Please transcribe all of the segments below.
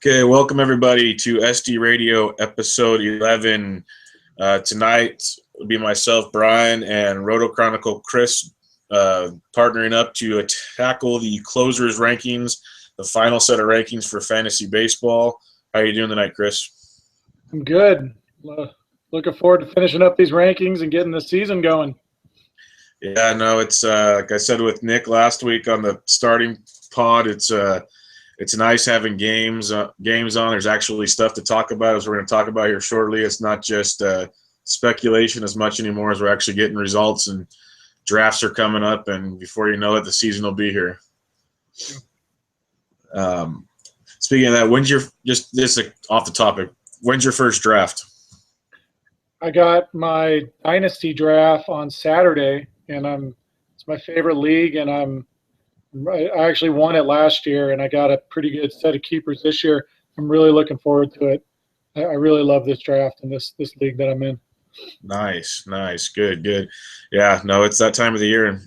Okay, welcome everybody to SD Radio episode 11. Tonight will be myself, Brian, and Roto Chronicle Chris partnering up to tackle the closers rankings, the final set of rankings for fantasy baseball. How are you doing tonight, Chris? I'm good. Looking forward to finishing up these rankings and getting the season going. Yeah, no, it's like I said with Nick last week on the starting pod. It's nice having games on. There's actually stuff to talk about, as we're going to talk about here shortly. It's not just speculation as much anymore, as we're actually getting results, and drafts are coming up, and before you know it, the season will be here. Speaking of that, this is off the topic, when's your first draft? I got my dynasty draft on Saturday, and it's my favorite league, and I actually won it last year, and I got a pretty good set of keepers this year. I'm really looking forward to it. I really love this draft and this league that I'm in. Nice, good. Yeah, no, it's that time of the year.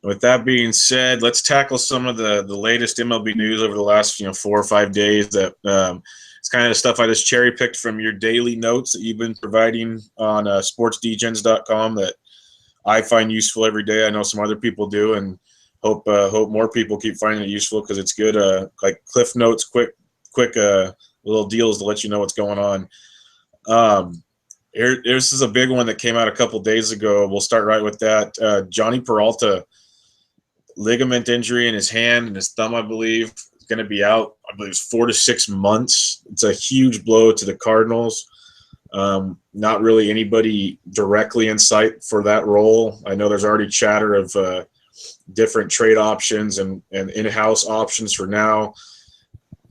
With that being said, let's tackle some of the latest MLB news over the last 4 or 5 days. That it's kind of the stuff I just cherry picked from your daily notes that you've been providing on sportsdegens.com that I find useful every day. I know some other people do, and hope more people keep finding it useful because it's good. Like Cliff Notes, quick little deals to let you know what's going on. This is a big one that came out a couple days ago. We'll start right with that. Johnny Peralta, ligament injury in his hand and his thumb, I believe, is going to be out. I believe it's 4 to 6 months. It's a huge blow to the Cardinals. Not really anybody directly in sight for that role. I know there's already chatter of different trade options and in-house options for now.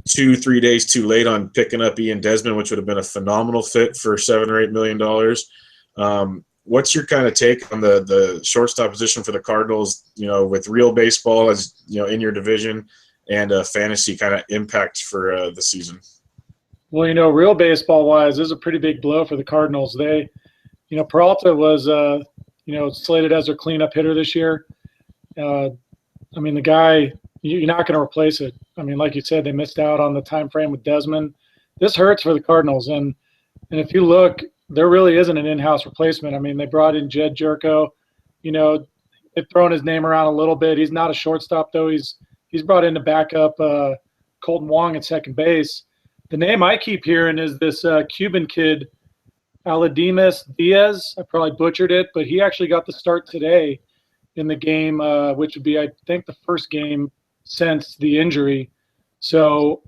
2-3 days too late on picking up Ian Desmond, which would have been a phenomenal fit for $7 or $8 million. What's your kind of take on the shortstop position for the Cardinals, with real baseball as in your division and fantasy kind of impact for the season? Well, real baseball wise, this is a pretty big blow for the Cardinals. They, Peralta was slated as their cleanup hitter this year. The guy, you're not going to replace it. Like you said, they missed out on the time frame with Desmond. This hurts for the Cardinals, and if you look, there really isn't an in-house replacement. They brought in Jed Jerko. They've thrown his name around a little bit. He's not a shortstop though. He's brought in to back up Colton Wong at second base. The name I keep hearing is this Cuban kid, Aladimas Diaz. I probably butchered it, but he actually got the start today in the game, which would be, I think, the first game since the injury. So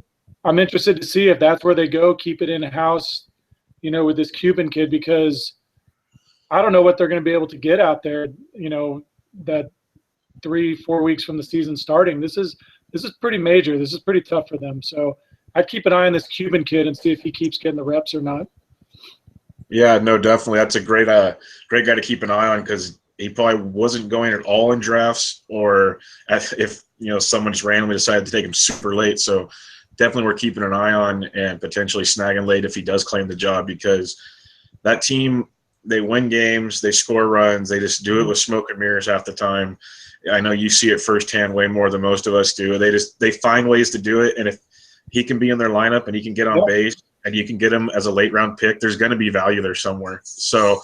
I'm interested to see if that's where they go, keep it in-house, with this Cuban kid, because I don't know what they're going to be able to get out there, that 3-4 weeks from the season starting. This is pretty major. This is pretty tough for them. So I'd keep an eye on this Cuban kid and see if he keeps getting the reps or not. Yeah, no, definitely. That's a great guy to keep an eye on, because he probably wasn't going at all in drafts, or if someone just randomly decided to take him super late. So definitely we're keeping an eye on and potentially snagging late if he does claim the job, because that team, they win games, they score runs, they just do it with smoke and mirrors half the time. I know you see it firsthand way more than most of us do. They find ways to do it, and if he can be in their lineup and he can get on base and you can get him as a late round pick, there's going to be value there somewhere. So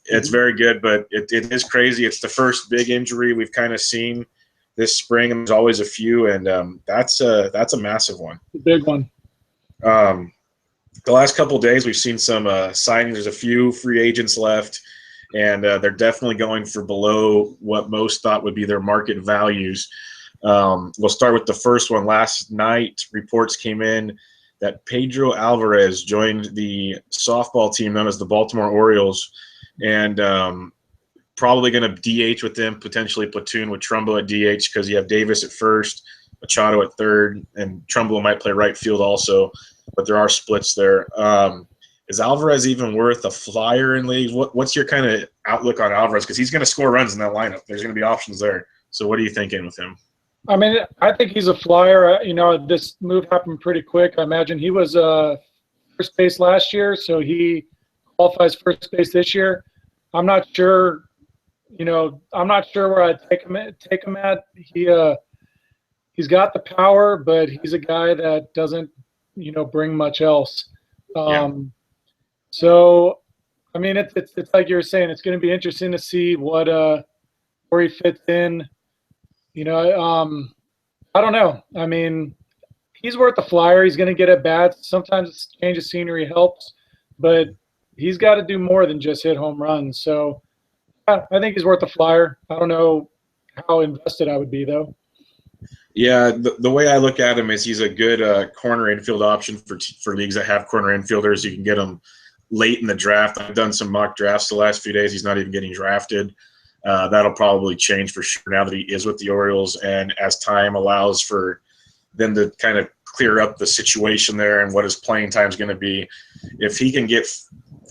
it's very good, but it is crazy. It's the first big injury we've kind of seen this spring, and there's always a few, and that's a massive one. A big one. The last couple of days, we've seen some signings. There's a few free agents left, and they're definitely going for below what most thought would be their market values. We'll start with the first one. Last night, reports came in that Pedro Alvarez joined the softball team known as the Baltimore Orioles, and probably going to DH with them, potentially platoon with Trumbo at DH, because you have Davis at first, Machado at third, and Trumbo might play right field also, but there are splits there. Is Alvarez even worth a flyer in leagues? What's your kind of outlook on Alvarez? Because he's going to score runs in that lineup. There's going to be options there. So what are you thinking with him? I think he's a flyer. This move happened pretty quick. I imagine he was first base last year, so he qualifies first base this year. I'm not sure. I'm not sure where I'd take him at. He's got the power, but he's a guy that doesn't bring much else. Yeah. So, I mean, it's like you were saying, it's going to be interesting to see where he fits in. I don't know. I mean, he's worth the flyer. He's going to get at bats. Sometimes change of scenery helps, but he's got to do more than just hit home runs. So I think he's worth the flyer. I don't know how invested I would be though. Yeah, the way I look at him is he's a good corner infield option for leagues that have corner infielders. You can get him late in the draft. I've done some mock drafts the last few days. He's not even getting drafted. That'll probably change for sure now that he is with the Orioles, and as time allows for them to kind of clear up the situation there and what his playing time is going to be. If he can get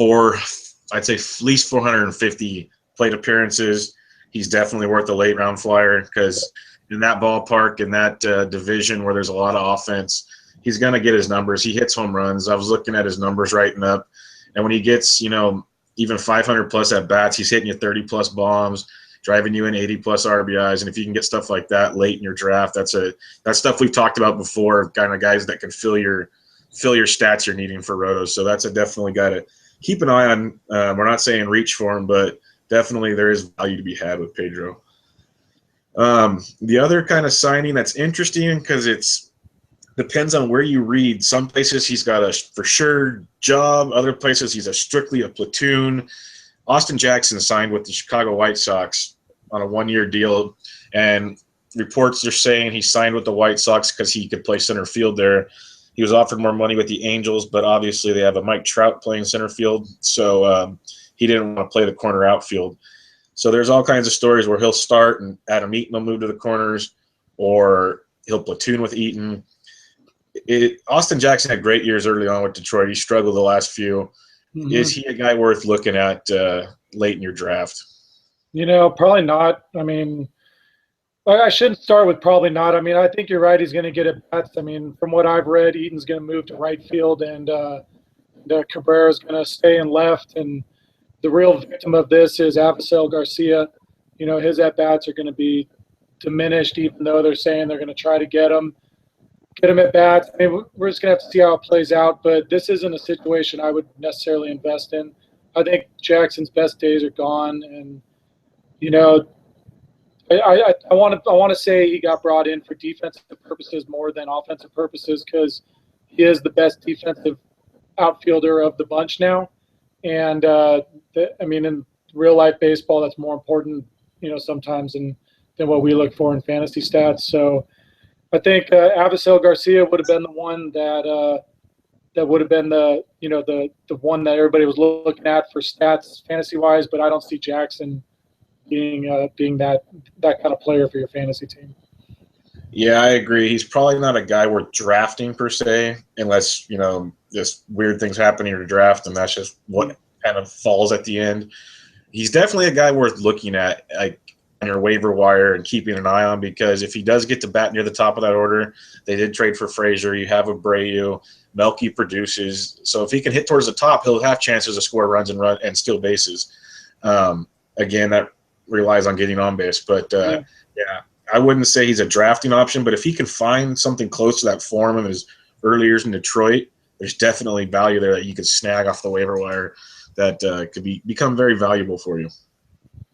I'd say at least 450 plate appearances, he's definitely worth a late round flyer, because in that ballpark, in that division where there's a lot of offense, he's going to get his numbers. He hits home runs. I was looking at his numbers writing up, and when he gets, even 500 plus at bats, he's hitting you 30 plus bombs, driving you in 80 plus RBIs. And if you can get stuff like that late in your draft, that's stuff we've talked about before, kind of guys that can fill your stats you're needing for rotos. So that's a definitely got to keep an eye on. We're not saying reach for him, but definitely there is value to be had with Pedro. The other kind of signing that's interesting, because it's depends on where you read. Some places he's got a for sure job. Other places he's strictly a platoon. Austin Jackson signed with the Chicago White Sox on a 1-year deal, and reports are saying he signed with the White Sox because he could play center field there. He was offered more money with the Angels, but obviously they have a Mike Trout playing center field, so he didn't want to play the corner outfield. So there's all kinds of stories where he'll start and Adam Eaton will move to the corners, or he'll platoon with Eaton. Austin Jackson had great years early on with Detroit. He struggled the last few. Mm-hmm. Is he a guy worth looking at late in your draft? Probably not. I mean, I shouldn't start with probably not. I mean, I think you're right. He's going to get at bats. I mean, from what I've read, Eaton's going to move to right field, and Cabrera's going to stay in left. And the real victim of this is Avisail Garcia. His at bats are going to be diminished, even though they're saying they're going to try to get him at bats. I mean, we're just going to have to see how it plays out, but this isn't a situation I would necessarily invest in. I think Jackson's best days are gone, and I want to say he got brought in for defensive purposes more than offensive purposes, because he is the best defensive outfielder of the bunch now, and in real life baseball, that's more important, sometimes than what we look for in fantasy stats. So I think Avisail Garcia would have been the one that would have been the one that everybody was looking at for stats fantasy wise, but I don't see Jackson being that kind of player for your fantasy team. Yeah, I agree. He's probably not a guy worth drafting per se, unless just weird things happen in your draft, and that's just what kind of falls at the end. He's definitely a guy worth looking at, like, on your waiver wire and keeping an eye on, because if he does get to bat near the top of that order, they did trade for Frazier. You have Abreu. Melky produces. So if he can hit towards the top, he'll have chances to score runs and steal bases. Again, that relies on getting on base. But, yeah, I wouldn't say he's a drafting option, but if he can find something close to that form of his early years in Detroit, there's definitely value there that you could snag off the waiver wire that could become very valuable for you.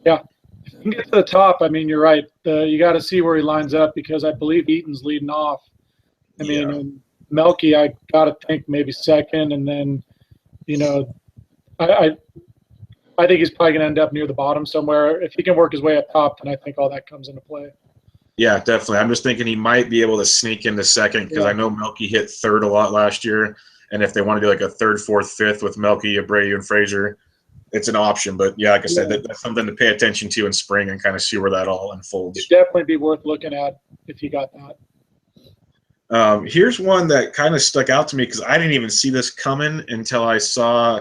Yeah. If you can get to the top, I mean, you're right. You got to see where he lines up, because I believe Eaton's leading off. I mean, and Melky, I got to think maybe second, and then, I think he's probably going to end up near the bottom somewhere. If he can work his way up top, then I think all that comes into play. Yeah, definitely. I'm just thinking he might be able to sneak into second, because I know Melky hit third a lot last year, and if they want to do like a third, fourth, fifth with Melky, Abreu, and Frazier, it's an option. But yeah, like I said, that's something to pay attention to in spring and kind of see where that all unfolds. It'd definitely be worth looking at if you got that. Here's one that kind of stuck out to me, because I didn't even see this coming until I saw,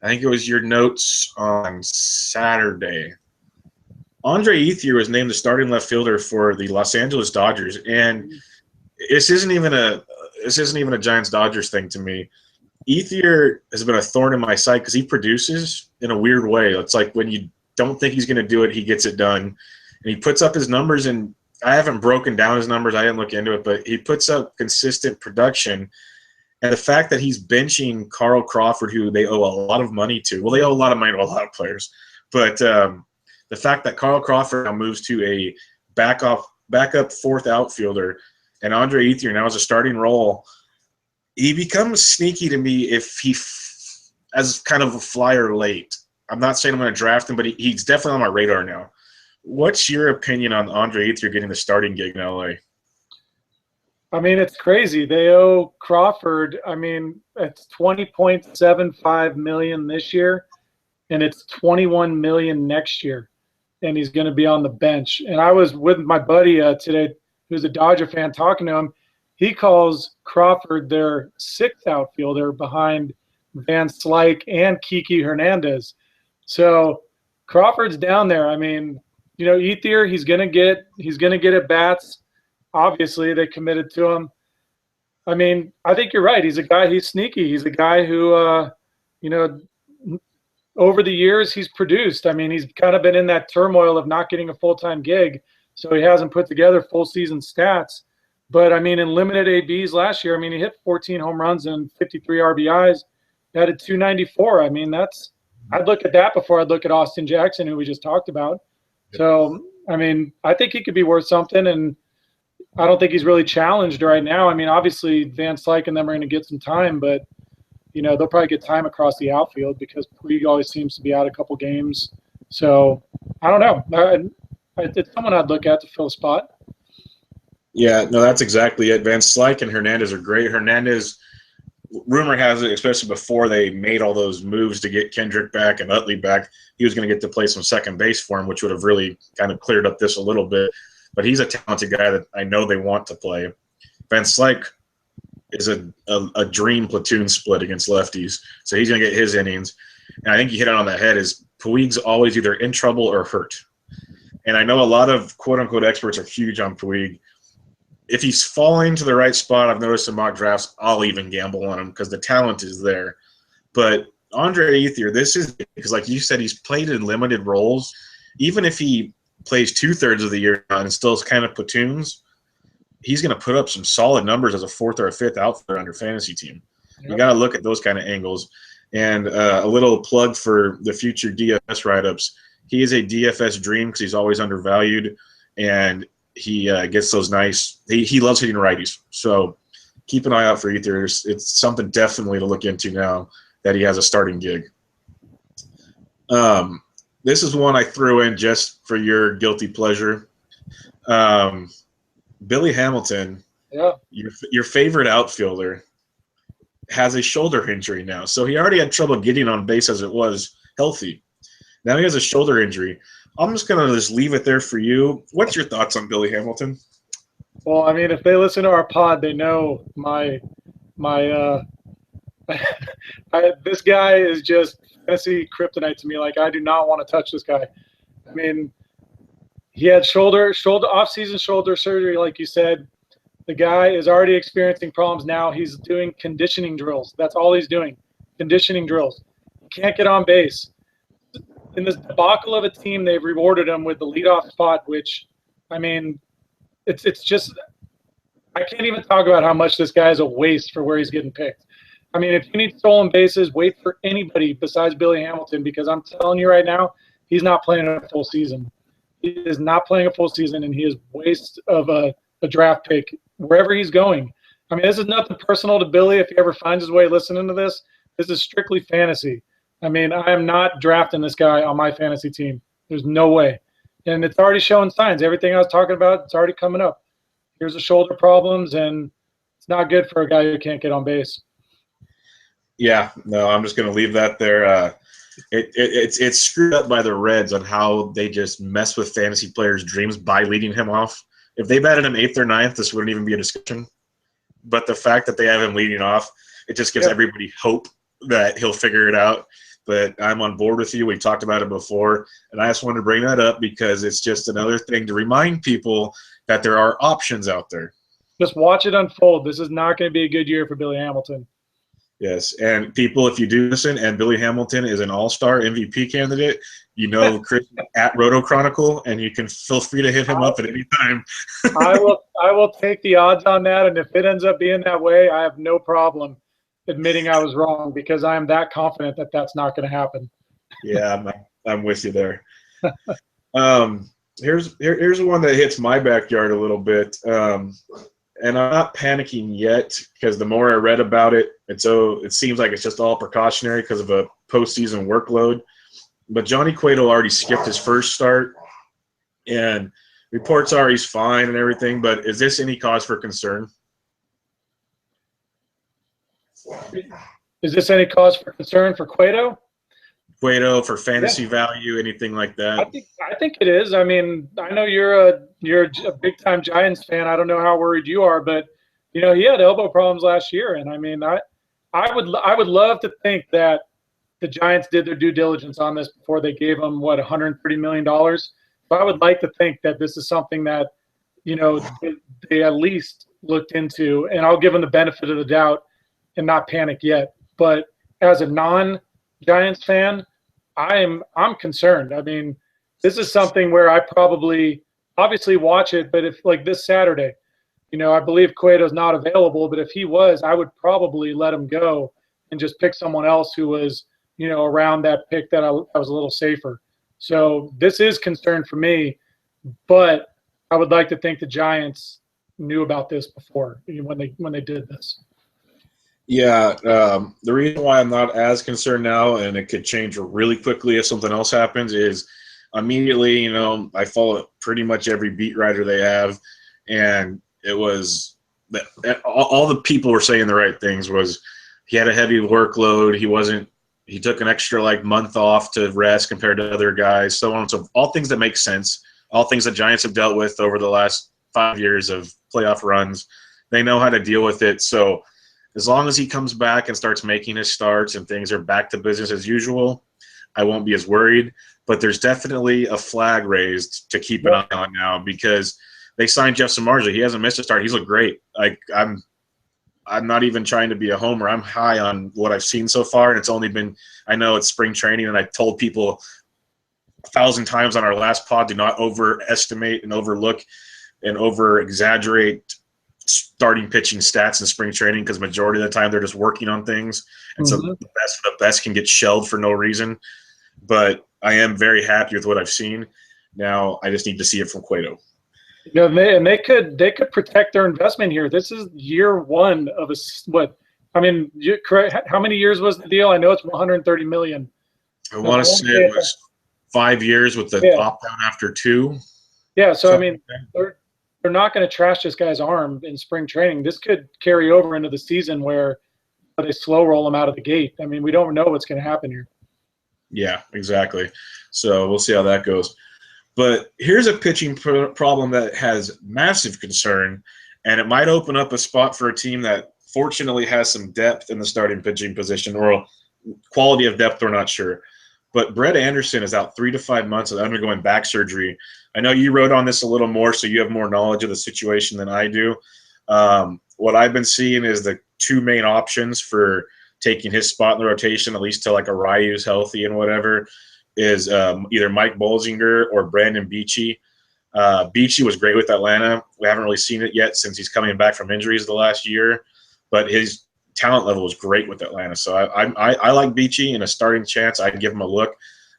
I think it was your notes on Saturday. Andre Ethier was named the starting left fielder for the Los Angeles Dodgers, and this isn't even a Giants-Dodgers thing to me. Ethier has been a thorn in my side because he produces in a weird way. It's like when you don't think he's going to do it, he gets it done. And he puts up his numbers, and I haven't broken down his numbers. I didn't look into it, but he puts up consistent production. And the fact that he's benching Carl Crawford, who they owe a lot of money to. Well, they owe a lot of money to a lot of players. But the fact that Carl Crawford now moves to a backup fourth outfielder, and Andre Ethier now has a starting role, he becomes sneaky to me if as kind of a flyer late. I'm not saying I'm going to draft him, but he's definitely on my radar now. What's your opinion on Andre Ethier getting the starting gig in LA? I mean, it's crazy. They owe Crawford, I mean, it's $20.75 million this year, and it's $21 million next year, and he's going to be on the bench. And I was with my buddy today, who's a Dodger fan, talking to him. He calls Crawford their sixth outfielder behind Van Slyke and Kiki Hernandez. So Crawford's down there. I mean, you know, Ethier, he's gonna get at bats. Obviously, they committed to him. I mean, I think you're right. He's a guy. He's sneaky. He's a guy who, you know, over the years he's produced. I mean, he's kind of been in that turmoil of not getting a full-time gig, so he hasn't put together full season stats. But I mean, in limited ABs last year, I mean, he hit 14 home runs and 53 RBIs. He had a 294. I mean, I'd look at that before I'd look at Austin Jackson, who we just talked about. So, I mean, I think he could be worth something, and I don't think he's really challenged right now. I mean, obviously, Van Slyke and them are going to get some time, but, you know, they'll probably get time across the outfield because Puig always seems to be out a couple games. So, I don't know. It's someone I'd look at to fill a spot. Yeah, no, that's exactly it. Van Slyke and Hernandez are great. Hernandez, rumor has it, especially before they made all those moves to get Kendrick back and Utley back, he was going to get to play some second base for him, which would have really kind of cleared up this a little bit. But he's a talented guy that I know they want to play. Van Slyke is a dream platoon split against lefties, so he's going to get his innings. And I think you hit it on the head is Puig's always either in trouble or hurt. And I know a lot of quote-unquote experts are huge on Puig. If he's falling to the right spot, I've noticed in mock drafts, I'll even gamble on him because the talent is there. But Andre Ethier, this is because, like you said, he's played in limited roles. Even if he plays 2/3 of the year and still kind of platoons, he's going to put up some solid numbers as a fourth or a fifth outfielder on your fantasy team. Yep. You got to look at those kind of angles. And a little plug for the future DFS write-ups. He is a DFS dream because he's always undervalued, and he gets those nice. He loves hitting righties, so keep an eye out for Ethier. It's something definitely to look into now that he has a starting gig. This is one I threw in just for your guilty pleasure. Billy Hamilton, yeah, your favorite outfielder, has a shoulder injury now. So he already had trouble getting on base as it was healthy. Now he has a shoulder injury. I'm just going to just leave it there for you. What's your thoughts on Billy Hamilton? Well, I mean, if they listen to our pod, they know this guy is just fantasy kryptonite to me. Like, I do not want to touch this guy. I mean, he had off-season shoulder surgery, like you said. The guy is already experiencing problems now. He's doing conditioning drills. That's all he's doing, conditioning drills. He can't get on base. In this debacle of a team, they've rewarded him with the leadoff spot, which, I mean, it's just – I can't even talk about how much this guy is a waste for where he's getting picked. I mean, if you need stolen bases, wait for anybody besides Billy Hamilton, because I'm telling you right now, he's not playing a full season. He is not playing a full season, and he is waste of a draft pick wherever he's going. I mean, this is nothing personal to Billy. If he ever finds his way listening to this, this is strictly fantasy. I mean, I am not drafting this guy on my fantasy team. There's no way. And it's already showing signs. Everything I was talking about, it's already coming up. Here's the shoulder problems, and it's not good for a guy who can't get on base. Yeah, no, I'm just going to leave that there. It's screwed up by the Reds on how they just mess with fantasy players' dreams by leading him off. If they batted him 8th or 9th, this wouldn't even be a discussion. But the fact that they have him leading off, it just gives everybody hope that he'll figure it out. But I'm on board with you. We talked about it before, and I just wanted to bring that up because it's just another thing to remind people that there are options out there. Just watch it unfold. This is not going to be a good year for Billy Hamilton. Yes, and people, if you do listen, and Billy Hamilton is an all-star MVP candidate, you know Chris at Roto Chronicle, and you can feel free to hit him up at any time. I will take the odds on that, and if it ends up being that way, I have no problem. admitting I was wrong, because I am that confident that that's not going to happen. Yeah, I'm with you there. Here's one that hits my backyard a little bit, and I'm not panicking yet because the more I read about it, it seems like it's just all precautionary because of a postseason workload. But Johnny Cueto already skipped his first start, and reports are he's fine and everything. But is this any cause for concern? Is this any cause for concern for Cueto? Cueto for fantasy value, anything like that? I think it is. I mean, I know you're a big time Giants fan. I don't know how worried you are, but he had elbow problems last year, and I mean, I would love to think that the Giants did their due diligence on this before they gave him $130 million. So I would like to think that this is something that they at least looked into, and I'll give them the benefit of the doubt and not panic yet. But as a non-Giants fan, I'm concerned. I mean, this is something where I probably obviously watch it, but if like this Saturday, I believe Cueto's not available, but if he was, I would probably let him go and just pick someone else who was, around that pick that I was a little safer. So this is concern for me, but I would like to think the Giants knew about this before when they did this. Yeah, the reason why I'm not as concerned now, and it could change really quickly if something else happens, is immediately, I follow pretty much every beat writer they have, and it was that all the people were saying the right things. Was he had a heavy workload, he took an extra month off to rest compared to other guys, so on. So all things that make sense, all things that Giants have dealt with over the last 5 years of playoff runs. They know how to deal with it. So as long as he comes back and starts making his starts and things are back to business as usual, I won't be as worried. But there's definitely a flag raised to keep an eye on now, because they signed Jeff Samardzija. He hasn't missed a start. He's looked great. I'm not even trying to be a homer. I'm high on what I've seen so far, and it's only been – I know it's spring training, and I told people 1,000 times on our last pod, do not overestimate and overlook and over-exaggerate starting pitching stats in spring training, because majority of the time they're just working on things, and so the best of the best can get shelled for no reason. But I am very happy with what I've seen. Now I just need to see it from Cueto. They could protect their investment here. This is year one of how many years was the deal? I know it's $130 million. I want to say it was 5 years with the opt-out after 2. Yeah, so I mean, they're not going to trash this guy's arm in spring training. This could carry over into the season where they slow roll him out of the gate. I mean, we don't know what's going to happen here. Yeah, exactly. So we'll see how that goes. But here's a pitching problem that has massive concern, and it might open up a spot for a team that fortunately has some depth in the starting pitching position, or quality of depth, we're not sure. But Brett Anderson is out 3 to 5 months of undergoing back surgery. I know you wrote on this a little more, so you have more knowledge of the situation than I do. What I've been seeing is the 2 main options for taking his spot in the rotation, at least till a Ryu's healthy and whatever, is either Mike Bolsinger or Brandon Beachy. Beachy was great with Atlanta. We haven't really seen it yet since he's coming back from injuries the last year, but his talent level was great with Atlanta. So I like Beachy in a starting chance. I'd give him a look.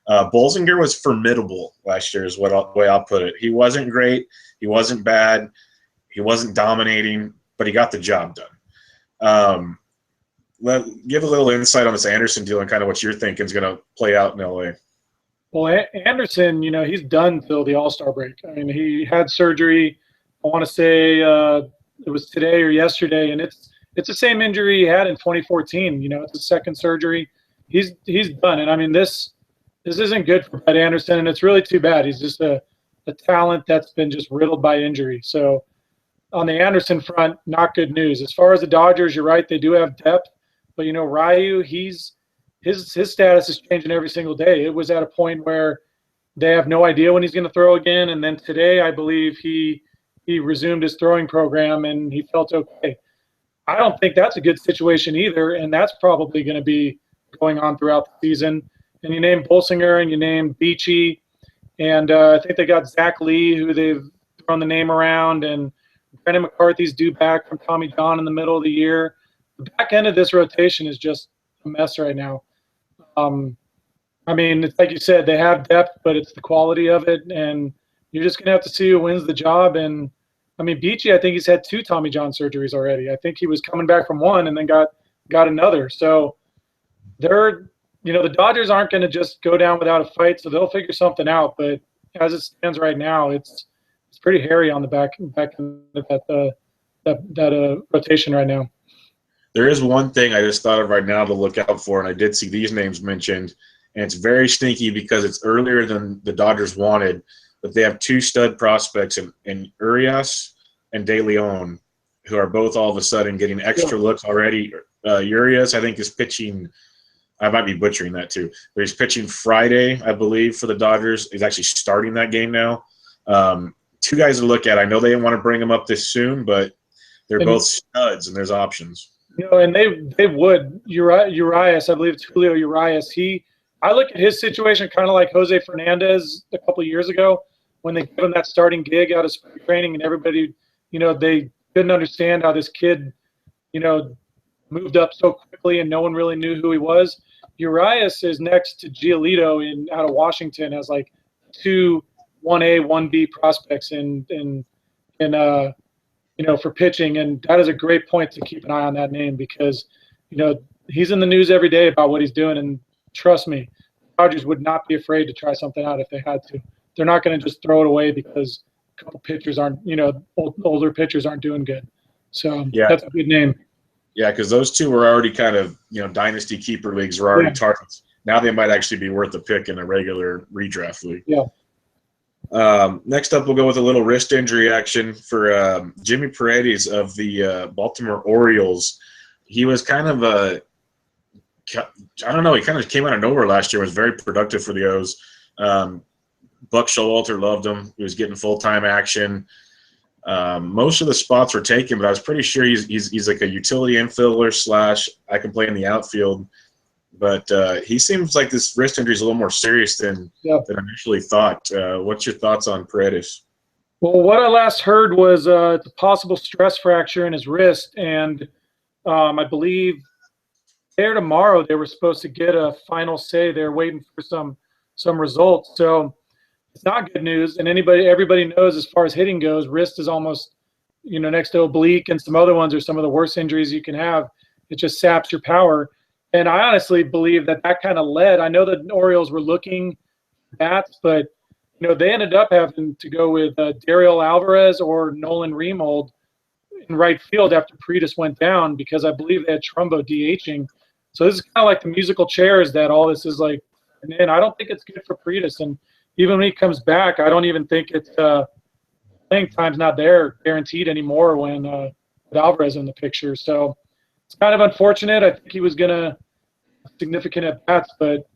Bolsinger was formidable last year is the way I'll put it. He wasn't great. He wasn't bad. He wasn't dominating, but he got the job done. Give a little insight on this Anderson deal and kind of what you're thinking is going to play out in L.A. Well, Anderson, he's done till the All-Star break. I mean, he had surgery, I want to say it was today or yesterday, and it's the same injury he had in 2014. It's a second surgery. He's done. And, I mean, this isn't good for Brett Anderson, and it's really too bad. He's just a talent that's been just riddled by injury. So on the Anderson front, not good news. As far as the Dodgers, you're right, they do have depth. But, Ryu, his status is changing every single day. It was at a point where they have no idea when he's going to throw again. And then today, I believe he resumed his throwing program and he felt okay. I don't think that's a good situation either, and that's probably going to be going on throughout the season. And you named Bolsinger and you named Beachy, and I think they got Zach Lee, who they've thrown the name around, and Brendan McCarthy's due back from Tommy John in the middle of the year. the back end of this rotation is just a mess right now. I mean, it's like you said, they have depth, but it's the quality of it, and you're just gonna have to see who wins the job. And I mean, Beachy, I think he's had 2 Tommy John surgeries already. I think he was coming back from one and then got another. So they're, the Dodgers aren't going to just go down without a fight, so they'll figure something out. But as it stands right now, it's pretty hairy on the back end of that rotation right now. There is one thing I just thought of right now to look out for, and I did see these names mentioned, and it's very stinky because it's earlier than the Dodgers wanted, but they have 2 stud prospects in Urias and De Leon, who are both all of a sudden getting extra looks already. Urias, I think, is pitching – I might be butchering that too, but he's pitching Friday, I believe, for the Dodgers. He's actually starting that game now. 2 guys to look at. I know they didn't want to bring him up this soon, but they're both studs, and there's options. And they would. Urias, I believe it's Julio Urias. I look at his situation kind of like Jose Fernandez a couple of years ago when they gave him that starting gig out of spring training, and everybody, they couldn't understand how this kid, moved up so quickly and no one really knew who he was. Urias is next to Giolito out of Washington as like 2 1A, 1B prospects for pitching, and that is a great point to keep an eye on that name because, he's in the news every day about what he's doing, and trust me, Dodgers would not be afraid to try something out if they had to. They're not going to just throw it away because a couple pitchers aren't, older pitchers aren't doing good. So that's a good name. Yeah, because those 2 were already kind of, dynasty keeper leagues were already targets. Now they might actually be worth a pick in a regular redraft league. Yeah. Next up, we'll go with a little wrist injury action for Jimmy Paredes of the Baltimore Orioles. He was kind of I don't know, he kind of came out of nowhere last year, was very productive for the O's. Buck Showalter loved him. He was getting full-time action. Most of the spots were taken, but I was pretty sure he's like a utility infielder / I can play in the outfield. But he seems like this wrist injury is a little more serious than initially thought. What's your thoughts on Paredes? Well, what I last heard was it's a possible stress fracture in his wrist, and I believe there tomorrow they were supposed to get a final say. They're waiting for some results. So it's not good news. And everybody knows as far as hitting goes, wrist is almost, next to oblique, and some other ones are some of the worst injuries you can have. It just saps your power. And I honestly believe that kind of led. I know the Orioles were looking at bats, but they ended up having to go with Dariel Alvarez or Nolan Remold in right field after Paredes went down because I believe they had Trumbo DHing. So this is kind of like the musical chairs that all this is like. And I don't think it's good for Paredes. And even when he comes back, I don't even think it's playing time's not there guaranteed anymore when with Alvarez in the picture. So it's kind of unfortunate. I think he was going to significant at bats, but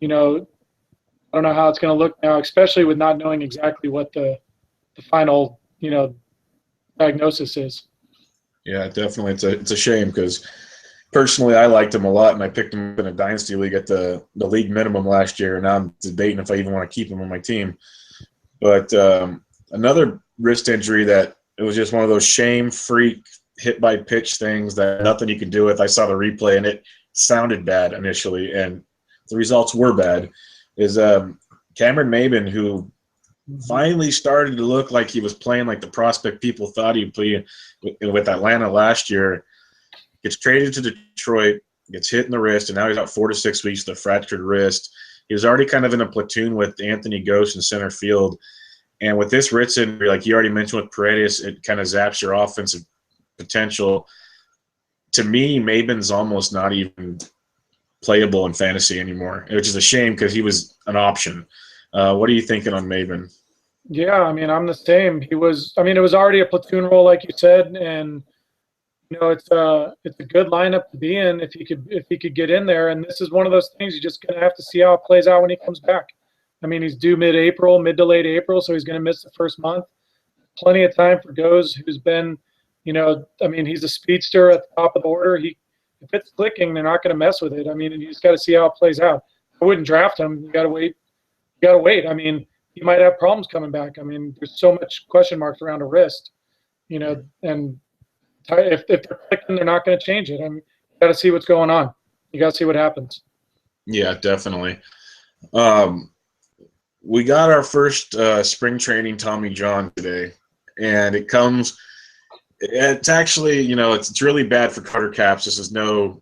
I don't know how it's going to look now, especially with not knowing exactly what the final diagnosis is. Yeah, definitely. It's a shame because personally I liked him a lot, and I picked him in a dynasty league at the league minimum last year, and now I'm debating if I even want to keep him on my team. But another wrist injury that it was just one of those shame freak hit by pitch things that nothing you could do with. I saw the replay and it sounded bad initially, and the results were bad. Is Cameron Maybin, who finally started to look like he was playing like the prospect people thought he'd play with Atlanta last year, gets traded to Detroit, gets hit in the wrist, and now he's out 4 to 6 weeks with a fractured wrist. He was already kind of in a platoon with Anthony Ghost in center field. And with this wrist injury, like you already mentioned with Paredes, it kind of zaps your offensive potential. To me, Maybin's almost not even playable in fantasy anymore, which is a shame because he was an option. What are you thinking on Maybin? Yeah, I mean, I'm the same. It was already a platoon role, like you said, and it's a good lineup to be in if he could get in there. And this is one of those things you're just gonna have to see how it plays out when he comes back. I mean, he's due mid to late April, so he's gonna miss the first month. Plenty of time for Goes, who's been, he's a speedster at the top of the order. If it's clicking, they're not gonna mess with it. I mean, you just got to see how it plays out. I wouldn't draft him. You got to wait. I mean, he might have problems coming back. I mean, there's so much question marks around a wrist, and if they're clicking, they're not going to change it. I mean, got to see what's going on. You got to see what happens. Yeah, definitely. We got our first spring training Tommy John today, and it's actually, it's really bad for Carter Caps. This is no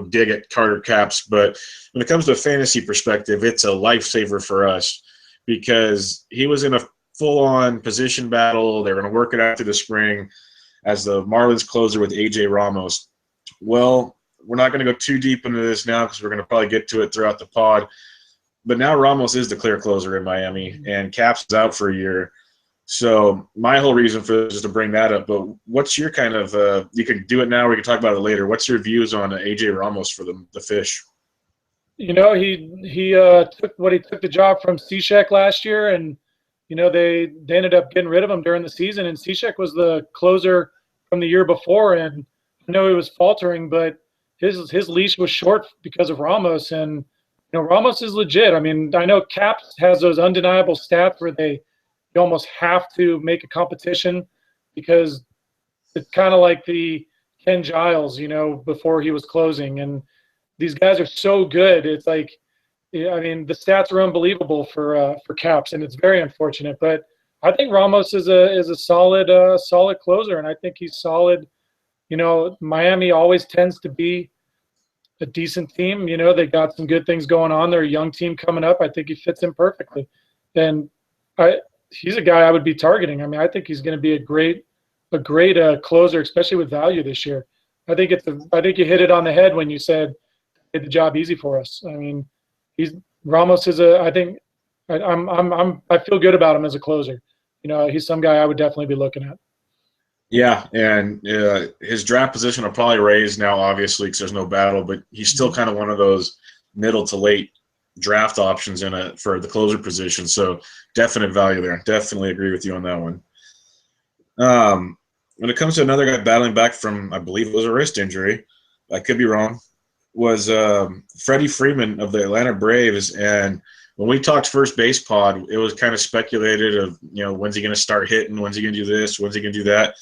dig at Carter Caps, but when it comes to a fantasy perspective, it's a lifesaver for us because he was in a full-on position battle. They're going to work it out through the spring as the Marlins closer with AJ Ramos. Well, we're not going to go too deep into this now because we're going to probably get to it throughout the pod. But now Ramos is the clear closer in Miami, and Caps is out for a year. So my whole reason for this is to bring that up. But what's your kind of you can do it now or we can talk about it later. What's your views on AJ Ramos for the Fish? He took the job from Cishek last year, and they ended up getting rid of him during the season. And Cishek was the closer from the year before, and I know he was faltering, but his leash was short because of Ramos. And Ramos is legit. I mean, I know Caps has those undeniable stats where you almost have to make a competition because it's kind of like the Ken Giles, before he was closing. And these guys are so good. It's like, I mean, the stats are unbelievable for Caps, and it's very unfortunate. But I think Ramos is a solid closer, and I think he's solid. Miami always tends to be a decent team. They got some good things going on. They're a young team coming up. I think he fits in perfectly. And he's a guy I would be targeting. I mean, I think he's going to be a great closer, especially with value this year. I think you hit it on the head when you said made the job easy for us. I mean, Ramos is I feel good about him as a closer. He's some guy I would definitely be looking at. Yeah, and his draft position will probably raise now, obviously, because there's no battle, but he's still kind of one of those middle to late draft options for the closer position. So definite value there. Definitely agree with you on that one. When it comes to another guy battling back from, I believe it was a wrist injury, I could be wrong, was Freddie Freeman of the Atlanta Braves. And when we talked first base pod, it was kind of speculated of, when's he going to start hitting? When's he going to do this? When's he going to do that?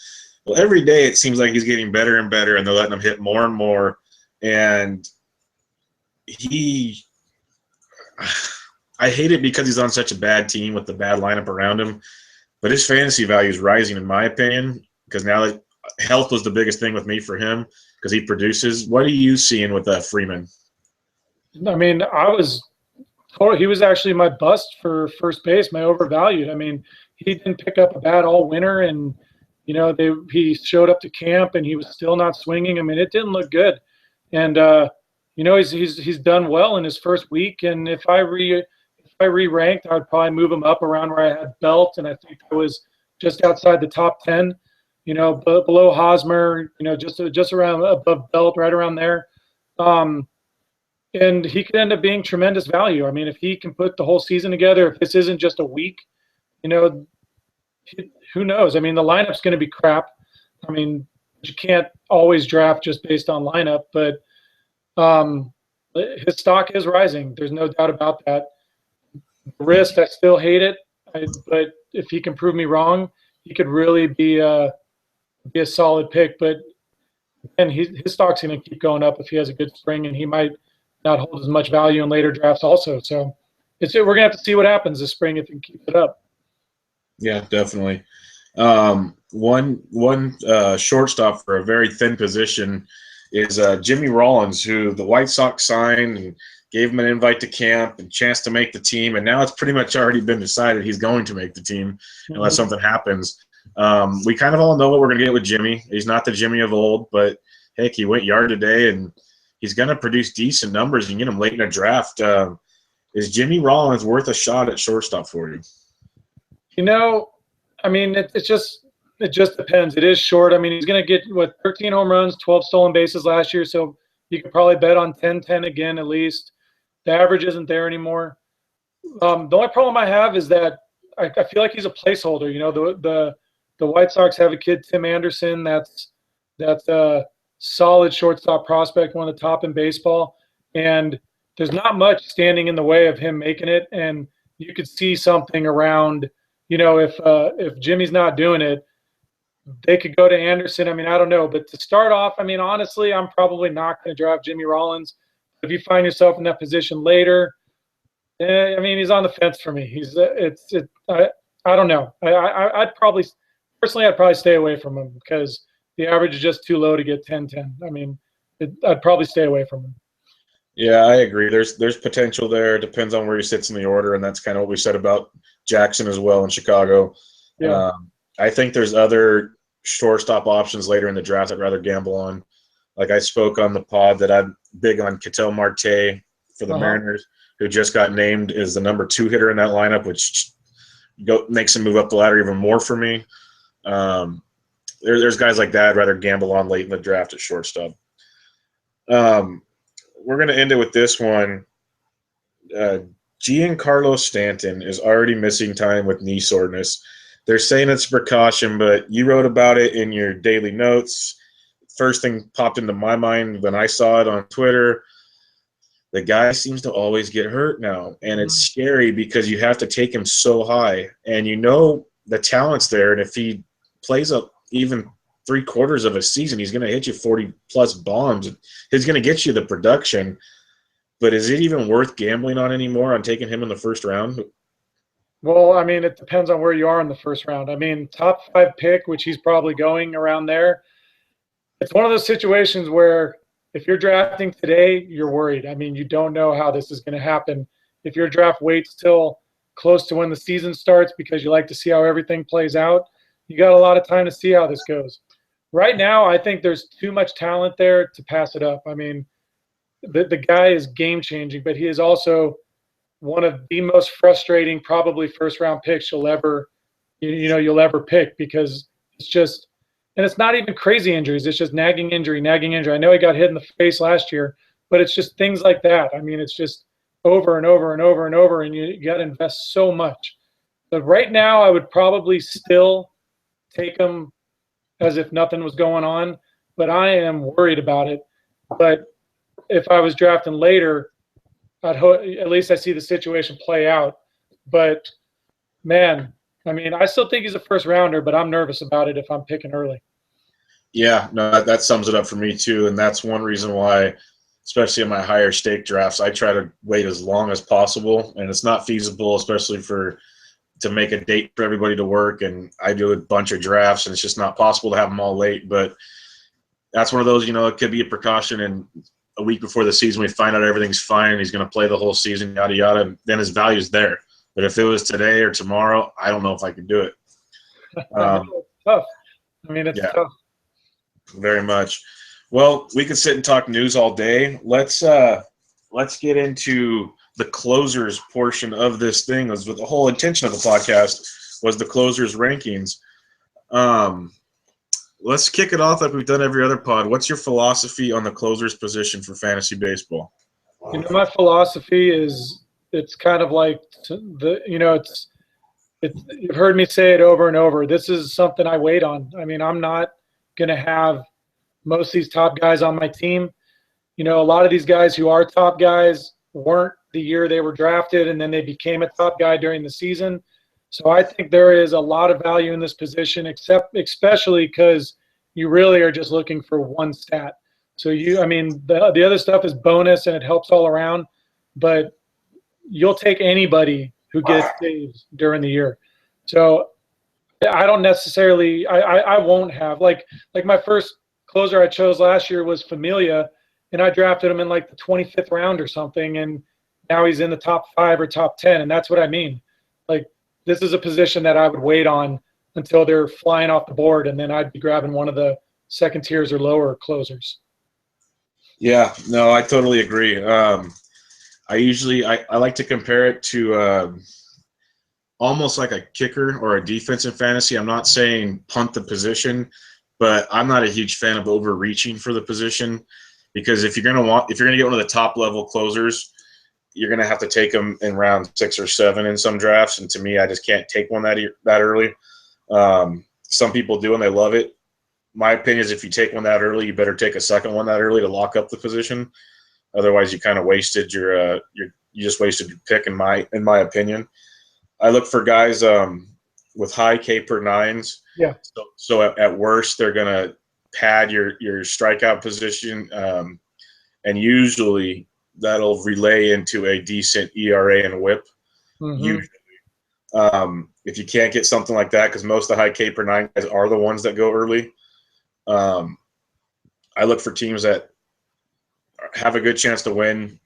Well, every day it seems like he's getting better and better, and they're letting him hit more and more. And I hate it because he's on such a bad team with the bad lineup around him. But his fantasy value is rising, in my opinion, because now that health was the biggest thing with me for him because he produces. What are you seeing with Freeman? I mean, he was actually my bust for first base, my overvalued. I mean, he didn't pick up a bat all winter, and he showed up to camp and he was still not swinging. I mean, it didn't look good, and he's done well in his first week. And if I re-ranked, I'd probably move him up around where I had Belt, and I think I was just outside the top 10. Below Hosmer, just around above Belt, right around there. And he could end up being tremendous value. I mean, if he can put the whole season together, if this isn't just a week, who knows? I mean, the lineup's going to be crap. I mean, you can't always draft just based on lineup, but his stock is rising. There's no doubt about that. The wrist, I still hate it, but if he can prove me wrong, he could really be a solid pick. But and his stock's going to keep going up if he has a good spring, and he might not hold as much value in later drafts also. So we're going to have to see what happens this spring if he can keep it up. Yeah, definitely. One shortstop for a very thin position is Jimmy Rollins, who the White Sox signed and gave him an invite to camp and chance to make the team, and now it's pretty much already been decided he's going to make the team unless something happens. We kind of all know what we're going to get with Jimmy. He's not the Jimmy of old, but heck, he went yard today, and he's going to produce decent numbers and get him late in a draft. Is Jimmy Rollins worth a shot at shortstop for you? I mean, it just depends. It is short. I mean, he's going to get, 13 home runs, 12 stolen bases last year, so you could probably bet on 10-10 again at least. The average isn't there anymore. The only problem I have is that I feel like he's a placeholder. The White Sox have a kid, Tim Anderson, that's a solid shortstop prospect, one of the top in baseball, and there's not much standing in the way of him making it. And you could see something around, if Jimmy's not doing it, they could go to Anderson. I mean, I don't know. But to start off, I mean, honestly, I'm probably not going to draft Jimmy Rollins. If you find yourself in that position later, I mean, he's on the fence for me. I don't know. I'd probably personally, I'd probably stay away from him because the average is just too low to get 10-10. I mean, I'd probably stay away from him. Yeah, I agree. There's potential there. It depends on where he sits in the order, and that's kind of what we said about Jackson as well in Chicago. Yeah. I think there's other shortstop options later in the draft I'd rather gamble on. Like I spoke on the pod that I'm big on Ketel Marte for the Mariners, who just got named as the number 2 hitter in that lineup, which makes him move up the ladder even more for me. There's guys like that I'd rather gamble on late in the draft at shortstop. We're going to end it with this one. Giancarlo Stanton is already missing time with knee soreness. They're saying it's a precaution, but you wrote about it in your daily notes. First thing popped into my mind when I saw it on Twitter. The guy seems to always get hurt now, and it's scary because you have to take him so high, and you know the talent's there, and if he plays up even 3/4 of a season, he's going to hit you 40-plus bombs. He's going to get you the production, but is it even worth gambling on anymore on taking him in the first round? Well, I mean, it depends on where you are in the first round. I mean, top 5 pick, which he's probably going around there. It's one of those situations where if you're drafting today, you're worried. I mean, you don't know how this is going to happen. If your draft waits till close to when the season starts because you like to see how everything plays out, you got a lot of time to see how this goes. Right now, I think there's too much talent there to pass it up. I mean, the guy is game-changing, but he is also one of the most frustrating, probably first-round picks you'll ever pick because it's just – and it's not even crazy injuries. It's just nagging injury. I know he got hit in the face last year, but it's just things like that. I mean, it's just over and over and over and over, and you got to invest so much. But right now, I would probably still take him as if nothing was going on, but I am worried about it. But if I was drafting later, at least I see the situation play out. But, man, I mean, I still think he's a first-rounder, but I'm nervous about it if I'm picking early. Yeah, no, that sums it up for me too, and that's one reason why, especially in my higher stake drafts, I try to wait as long as possible, and it's not feasible, especially to make a date for everybody to work, and I do a bunch of drafts, and it's just not possible to have them all late, but that's one of those, it could be a precaution, and a week before the season we find out everything's fine, and he's going to play the whole season, yada, yada, and then his value's there. But if it was today or tomorrow, I don't know if I could do it. It's tough. I mean, it's tough. Very much. Well, we could sit and talk news all day. Let's get into the closers portion of this thing. Was with the whole intention of the podcast was the closers rankings. Let's kick it off like we've done every other pod. What's your philosophy on the closers position for fantasy baseball? My philosophy is it's kind of like it's you've heard me say it over and over. This is something I wait on. I mean, I'm not going to have most of these top guys on my team. A lot of these guys who are top guys weren't the year they were drafted, and then they became a top guy during the season. So I think there is a lot of value in this position, especially because you really are just looking for one stat. So the other stuff is bonus and it helps all around, but you'll take anybody who gets saves during the year. So I don't necessarily I won't have like my first closer I chose last year was Familia, and I drafted him in like the 25th round or something, and now he's in the top 5 or top 10, and that's what I mean. Like, this is a position that I would wait on until they're flying off the board, and then I'd be grabbing one of the second tiers or lower closers. Yeah, no, I totally agree. I like to compare it to almost like a kicker or a defense in fantasy. I'm not saying punt the position, but I'm not a huge fan of overreaching for the position, because if you're going to get one of the top level closers, you're going to have to take them in round 6 or 7 in some drafts. And to me, I just can't take one that early. Some people do, and they love it. My opinion is if you take one that early, you better take a second one that early to lock up the position. Otherwise, you kind of wasted you just wasted your pick in my opinion. I look for guys with high K per nines. Yeah. So at worst, they're going to pad your strikeout position, and usually that'll relay into a decent ERA and WHIP. Usually, if you can't get something like that, because most of the high K per nine guys are the ones that go early. I look for teams that have a good chance to win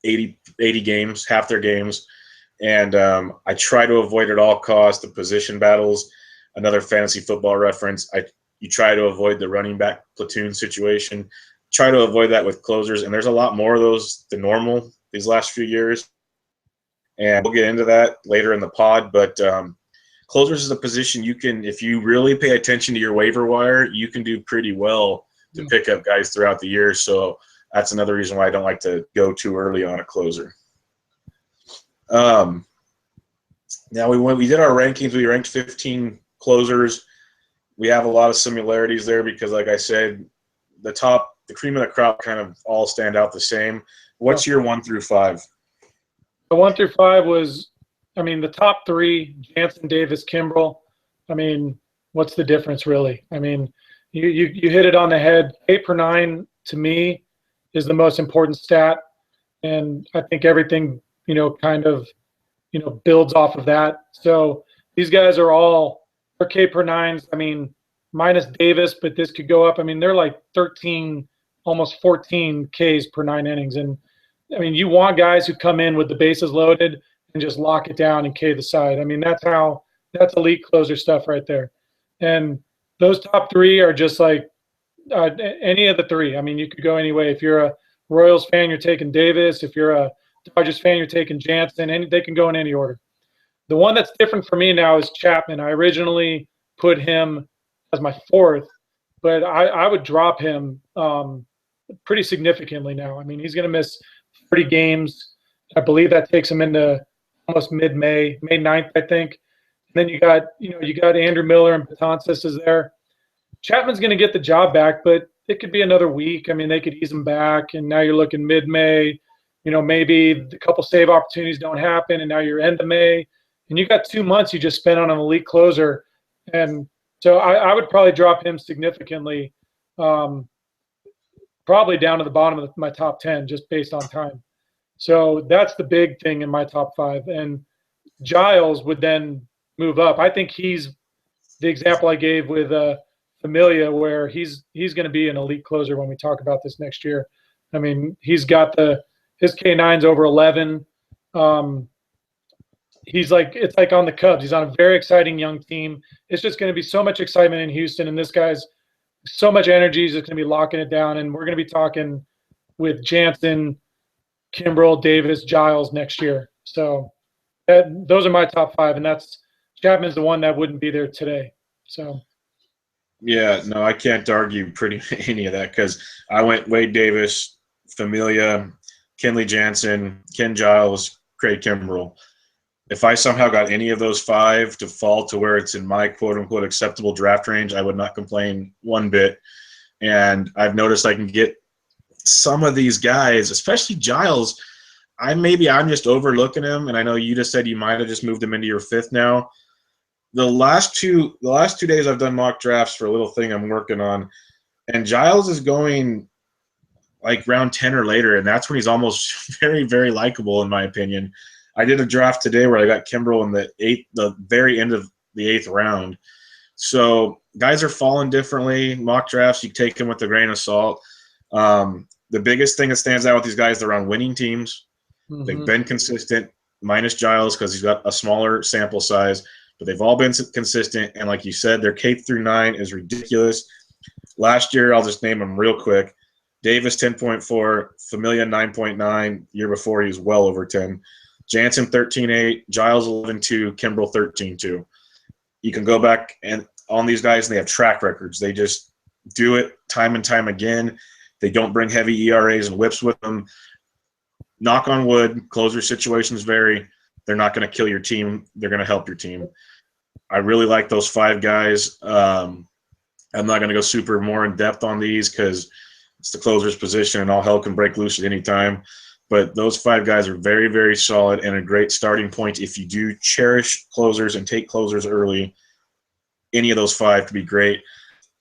80 games, half their games. And I try to avoid at all costs the position battles. Another fantasy football reference, you try to avoid the running back platoon situation. Try to avoid that with closers. And there's a lot more of those than normal these last few years. And we'll get into that later in the pod. But closers is a position you can, if you really pay attention to your waiver wire, you can do pretty well to pick up guys throughout the year. So that's another reason why I don't like to go too early on a closer. Now we did our rankings. We ranked 15 closers. We have a lot of similarities there because, like I said, the cream of the crop kind of all stand out the same. What's your 1 through 5? The 1 through 5 was, the top 3, Jansen, Davis, Kimbrel. What's the difference really? You hit it on the head. 8 per 9 to me is the most important stat, and I think everything builds off of that. So these guys are all their K per 9s. Minus Davis, but this could go up. They're like 13, almost 14 Ks per 9 innings, and you want guys who come in with the bases loaded and just lock it down and K the side. That's elite closer stuff right there. And those top 3 are just like any of the 3. You could go any way. If you're a Royals fan, you're taking Davis. If you're a Dodgers fan, you're taking Jansen. And they can go in any order. The one that's different for me now is Chapman. I originally put him as my 4th, but I would drop him pretty significantly now. He's going to miss 30 games. I believe that takes him into almost mid-May, May 9th, I think. And then you got Andrew Miller and Betances is there. Chapman's going to get the job back, but it could be another week. They could ease him back, and now you're looking mid-May. Maybe the couple save opportunities don't happen, and now you're end of May, and you got 2 months you just spent on an elite closer. And so I would probably drop him significantly, probably down to the bottom of my top 10 just based on time. So that's the big thing in my top 5. And Giles would then move up. I think he's the example I gave with Familia, where he's going to be an elite closer when we talk about this next year. He's got his K9's over 11. It's like on the Cubs. He's on a very exciting young team. It's just going to be so much excitement in Houston, and this guy's so much energy. He's just going to be locking it down, and we're going to be talking with Jansen, Kimbrel, Davis, Giles next year. So those are my top 5, and Chapman's the one that wouldn't be there today. So. Yeah, no, I can't argue any of that because I went Wade Davis, Familia, Kenley Jansen, Ken Giles, Craig Kimbrel. If I somehow got any of those 5 to fall to where it's in my quote-unquote acceptable draft range, I would not complain one bit. And I've noticed I can get some of these guys, especially Giles. I'm just overlooking him, and I know you just said you might have just moved him into your 5th now. The last two days I've done mock drafts for a little thing I'm working on, and Giles is going like round 10 or later, and that's when he's almost very, very likable in my opinion. I did a draft today where I got Kimbrel in the very end of the 8th round. So guys are falling differently. Mock drafts, you take them with a grain of salt. The biggest thing that stands out with these guys, they're on winning teams. Mm-hmm. They've been consistent, minus Giles because he's got a smaller sample size, but they've all been consistent. And like you said, their K through 9 is ridiculous. Last year, I'll just name them real quick. Davis 10.4, Familia 9.9. Year before, he was well over 10. Jansen 13.8, Giles 11.2, Kimbrel 13.2. You can go back and on these guys, and they have track records. They just do it time and time again. They don't bring heavy ERAs and whips with them. Knock on wood, closer situations vary. They're not going to kill your team. They're going to help your team. I really like those 5 guys. I'm not going to go super more in depth on these because it's the closer's position, and all hell can break loose at any time. But those 5 guys are very, very solid and a great starting point. If you do cherish closers and take closers early, any of those 5 could be great.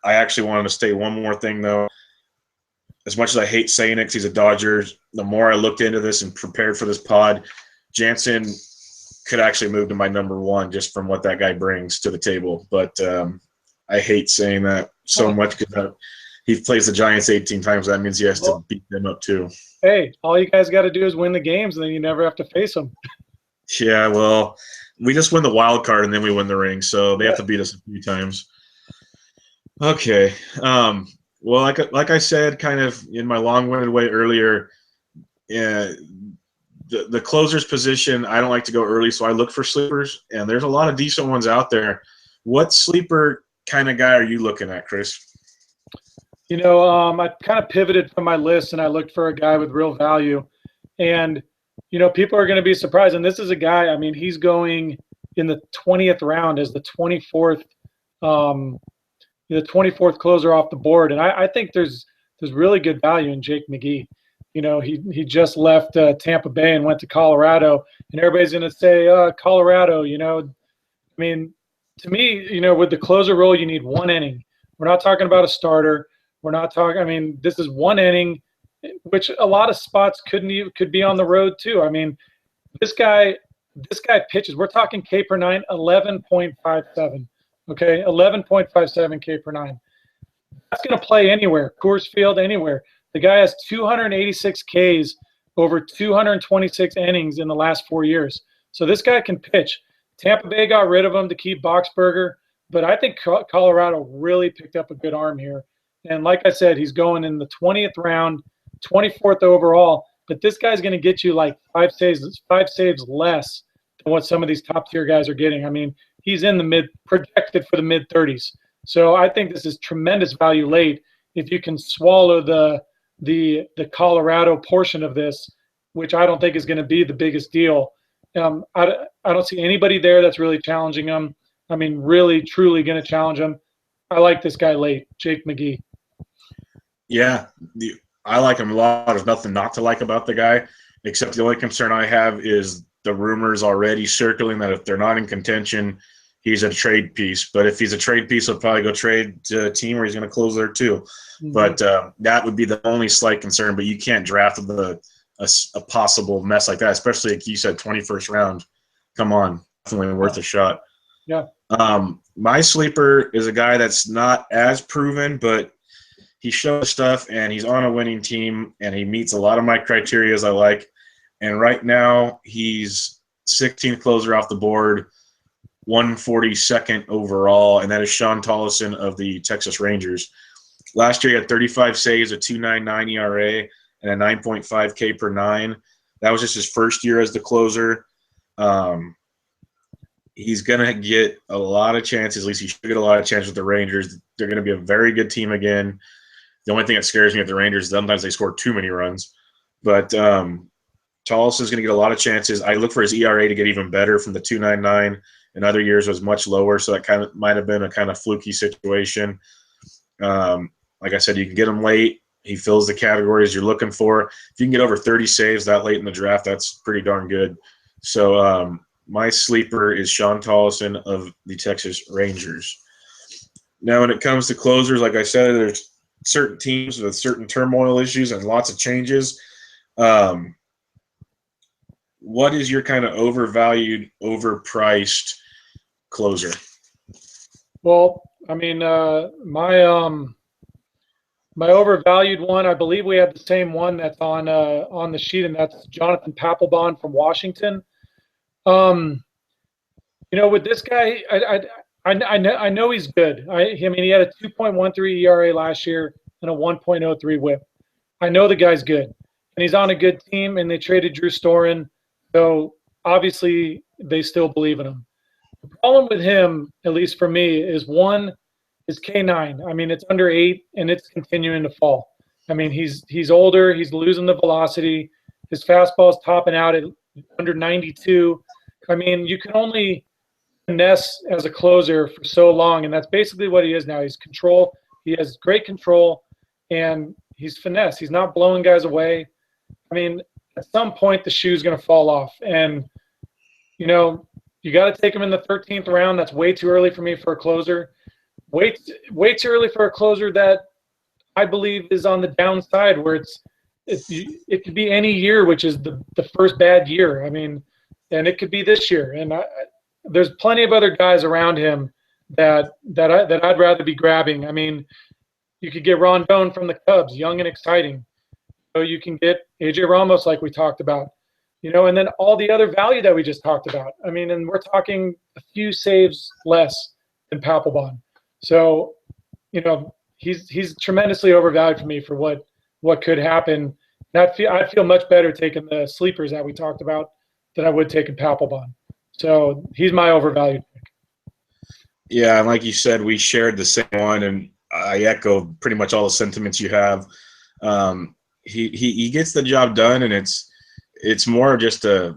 I actually wanted to state one more thing, though. As much as I hate saying it because he's a Dodger, the more I looked into this and prepared for this pod, Jansen could actually move to my number 1 just from what that guy brings to the table. But I hate saying that so much because he plays the Giants 18 times. That means he has to beat them up too. Hey, all you guys got to do is win the games, and then you never have to face them. Yeah, well, we just win the wild card, and then we win the ring, so they have to beat us a few times. Okay. Well, like I said, kind of in my long-winded way earlier, the closer's position, I don't like to go early, so I look for sleepers, and there's a lot of decent ones out there. What sleeper kind of guy are you looking at, Chris? You know, I kind of pivoted from my list, and I looked for a guy with real value. And, you know, people are going to be surprised. And this is a guy, I mean, he's going in the 20th round as the 24th closer off the board. And I think there's really good value in Jake McGee. You know, he just left Tampa Bay and went to Colorado, and everybody's going to say, Colorado, you know. I mean, to me, you know, with the closer role, you need 1 inning. We're not talking about a starter. We're not talking – I mean, this is 1 inning, which a lot of spots could be on the road too. I mean, this guy pitches. We're talking K per 9, 11.57. Okay, 11.57 K per 9. That's going to play anywhere, Coors Field, anywhere. The guy has 286 Ks over 226 innings in the last 4 years. So this guy can pitch. Tampa Bay got rid of him to keep Boxberger, but I think Colorado really picked up a good arm here. And like I said, he's going in the 20th round, 24th overall. But this guy's going to get you like 5 saves less than what some of these top-tier guys are getting. I mean, he's in the projected for the mid-30s. So I think this is tremendous value late if you can swallow the Colorado portion of this, which I don't think is going to be the biggest deal. I don't see anybody there that's really challenging him. I mean, really, truly going to challenge him. I like this guy late, Jake McGee. Yeah, I like him a lot. There's nothing not to like about the guy, except the only concern I have is the rumors already circling that if they're not in contention, he's a trade piece. But if he's a trade piece, he'll probably go trade to a team where he's going to close there too. Mm-hmm. But that would be the only slight concern. But you can't draft a possible mess like that, especially like you said, 21st round. Come on, definitely worth a shot. Yeah. My sleeper is a guy that's not as proven, but he shows stuff, and he's on a winning team, and he meets a lot of my criteria I like. And right now, he's 16th closer off the board, 142nd overall, and that is Sean Tolleson of the Texas Rangers. Last year, he had 35 saves, a 2.99 ERA, and a 9.5 K per 9. That was just his first year as the closer. He's going to get a lot of chances. At least he should get a lot of chances with the Rangers. They're going to be a very good team again. The only thing that scares me at the Rangers is sometimes they score too many runs. But Tolleson is going to get a lot of chances. I look for his ERA to get even better from the 2.99. In other years was much lower, so that kind of might have been a kind of fluky situation. Like I said, you can get him late. He fills the categories you're looking for. If you can get over 30 saves that late in the draft, that's pretty darn good. So my sleeper is Sean Tolleson of the Texas Rangers. Now, when it comes to closers, like I said, there's certain teams with certain turmoil issues and lots of changes. What is your kind of overvalued, overpriced closer? Well, I mean, my overvalued one, I believe we have the same one that's on the sheet, and that's Jonathan Papelbon from Washington. You know, with this guy, I know he's good. I mean, he had a 2.13 ERA last year and a 1.03 WHIP. I know the guy's good, and he's on a good team. And they traded Drew Storen, so obviously they still believe in him. The problem with him, at least for me, is one is K9. I mean, it's under 8, and it's continuing to fall. I mean, he's older. He's losing the velocity. His fastball is topping out at under 92. I mean, you can only finesse as a closer for so long, and that's basically what he is now. He's control. He has great control, and he's finesse. He's not blowing guys away. I mean, at some point the shoe's going to fall off. And, you know, you got to take him in the 13th round. That's way too early for me for a closer. Way too early for a closer that I believe is on the downside, where it could be any year, which is the first bad year. I mean, and it could be this year. And there's plenty of other guys around him that I'd rather be grabbing. I mean, you could get Rondon from the Cubs, young and exciting. So you can get AJ Ramos, like we talked about, you know, and then all the other value that we just talked about. I mean, and we're talking a few saves less than Papelbon. So, you know, he's tremendously overvalued for me for what could happen. And I'd feel much better taking the sleepers that we talked about than I would taking Papelbon. So he's my overvalued pick. Yeah, and like you said, we shared the same one, and I echo pretty much all the sentiments you have. He gets the job done, and it's more of just I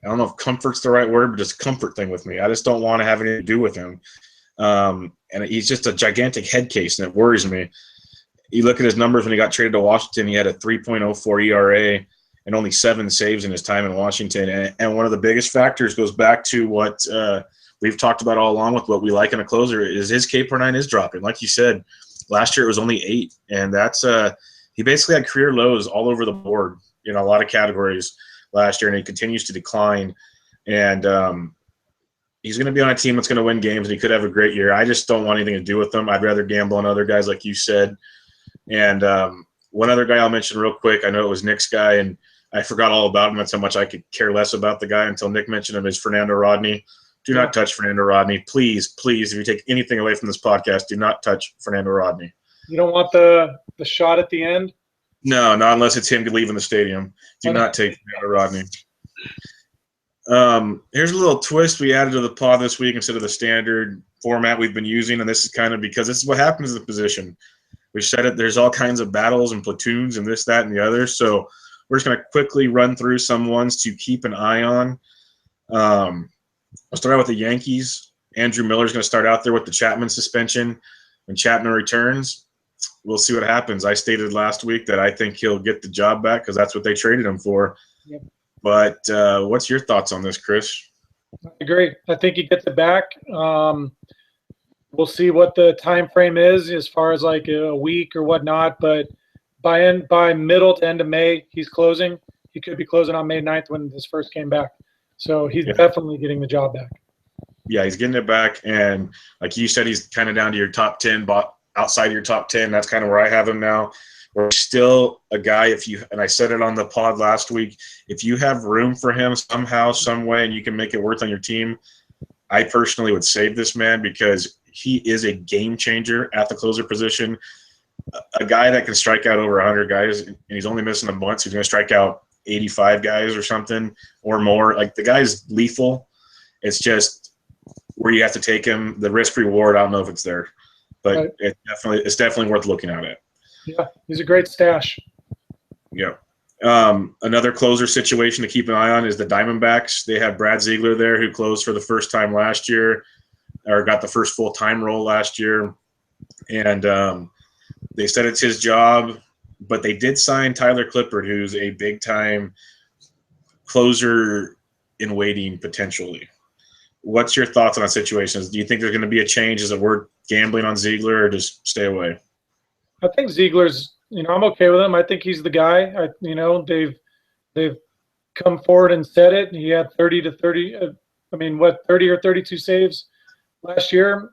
don't know if comfort's the right word, but just a comfort thing with me. I just don't want to have anything to do with him. And he's just a gigantic head case, and it worries me. You look at his numbers when he got traded to Washington, he had a 3.04 ERA and only 7 saves in his time in Washington. And one of the biggest factors goes back to what we've talked about all along with what we like in a closer is his K/9 is dropping. Like you said, last year it was only 8, and that's he basically had career lows all over the board in a lot of categories last year, and he continues to decline. And he's going to be on a team that's going to win games, and he could have a great year. I just don't want anything to do with him. I'd rather gamble on other guys, like you said. And one other guy I'll mention real quick, I know it was Nick's guy, and I forgot all about him. That's how much I could care less about the guy until Nick mentioned him, is Fernando Rodney. Do not touch Fernando Rodney. Please, please, if you take anything away from this podcast, do not touch Fernando Rodney. You don't want the shot at the end? No, not unless it's him leaving the stadium. Do not take Fernando Rodney. Here's a little twist we added to the pod this week instead of the standard format we've been using, and this is kind of because this is what happens in the position. We said it, there's all kinds of battles and platoons and this, that, and the other. So we're just going to quickly run through some ones to keep an eye on. I'll start out with the Yankees. Andrew Miller's going to start out there with the Chapman suspension. When Chapman returns, we'll see what happens. I stated last week that I think he'll get the job back because that's what they traded him for. Yep. But what's your thoughts on this, Chris? I agree. I think he gets it back. We'll see what the time frame is as far as like a week or whatnot. But by middle to end of May, he's closing. He could be closing on May 9th when this first came back. So he's definitely getting the job back. Yeah, he's getting it back. And like you said, he's kind of down to your top 10, but outside of your top 10. That's kind of where I have him now. We're still a guy, and I said it on the pod last week, if you have room for him somehow, some way, and you can make it work on your team, I personally would save this man because he is a game changer at the closer position. A guy that can strike out over 100 guys, and he's only missing a bunch. He's going to strike out 85 guys or something or more. Like, the guy's lethal. It's just where you have to take him. The risk reward, I don't know if it's there, but right. It's definitely worth looking at it. Yeah, he's a great stash. Yeah. Another closer situation to keep an eye on is the Diamondbacks. They have Brad Ziegler there, who closed for the first time last year, or got the first full-time role last year. And they said it's his job, but they did sign Tyler Clippard, who's a big-time closer in waiting potentially. What's your thoughts on that situation? Do you think there's going to be a change? Is it worth gambling on Ziegler, or just stay away? I think Ziegler's, I'm okay with him. I think he's the guy. They've come forward and said it. He had 30 or 32 saves last year.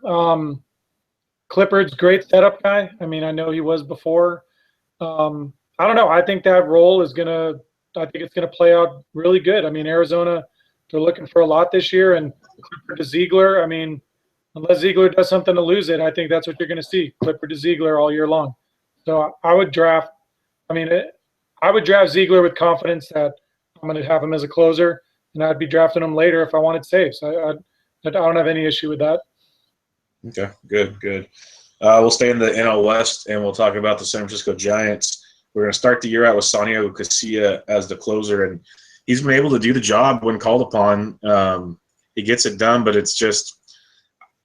Clippard's great setup guy. I know he was before. I don't know. I think that role it's going to play out really good. Arizona, they're looking for a lot this year, and Clippard to Ziegler, unless Ziegler does something to lose it, I think that's what you're going to see, Clippard to Ziegler all year long. So I would draft Ziegler with confidence that I'm going to have him as a closer, and I'd be drafting him later if I wanted saves. I don't have any issue with that. Okay, good. We'll stay in the NL West, and we'll talk about the San Francisco Giants. We're going to start the year out with Santiago Casilla as the closer, and he's been able to do the job when called upon. He gets it done, but it's just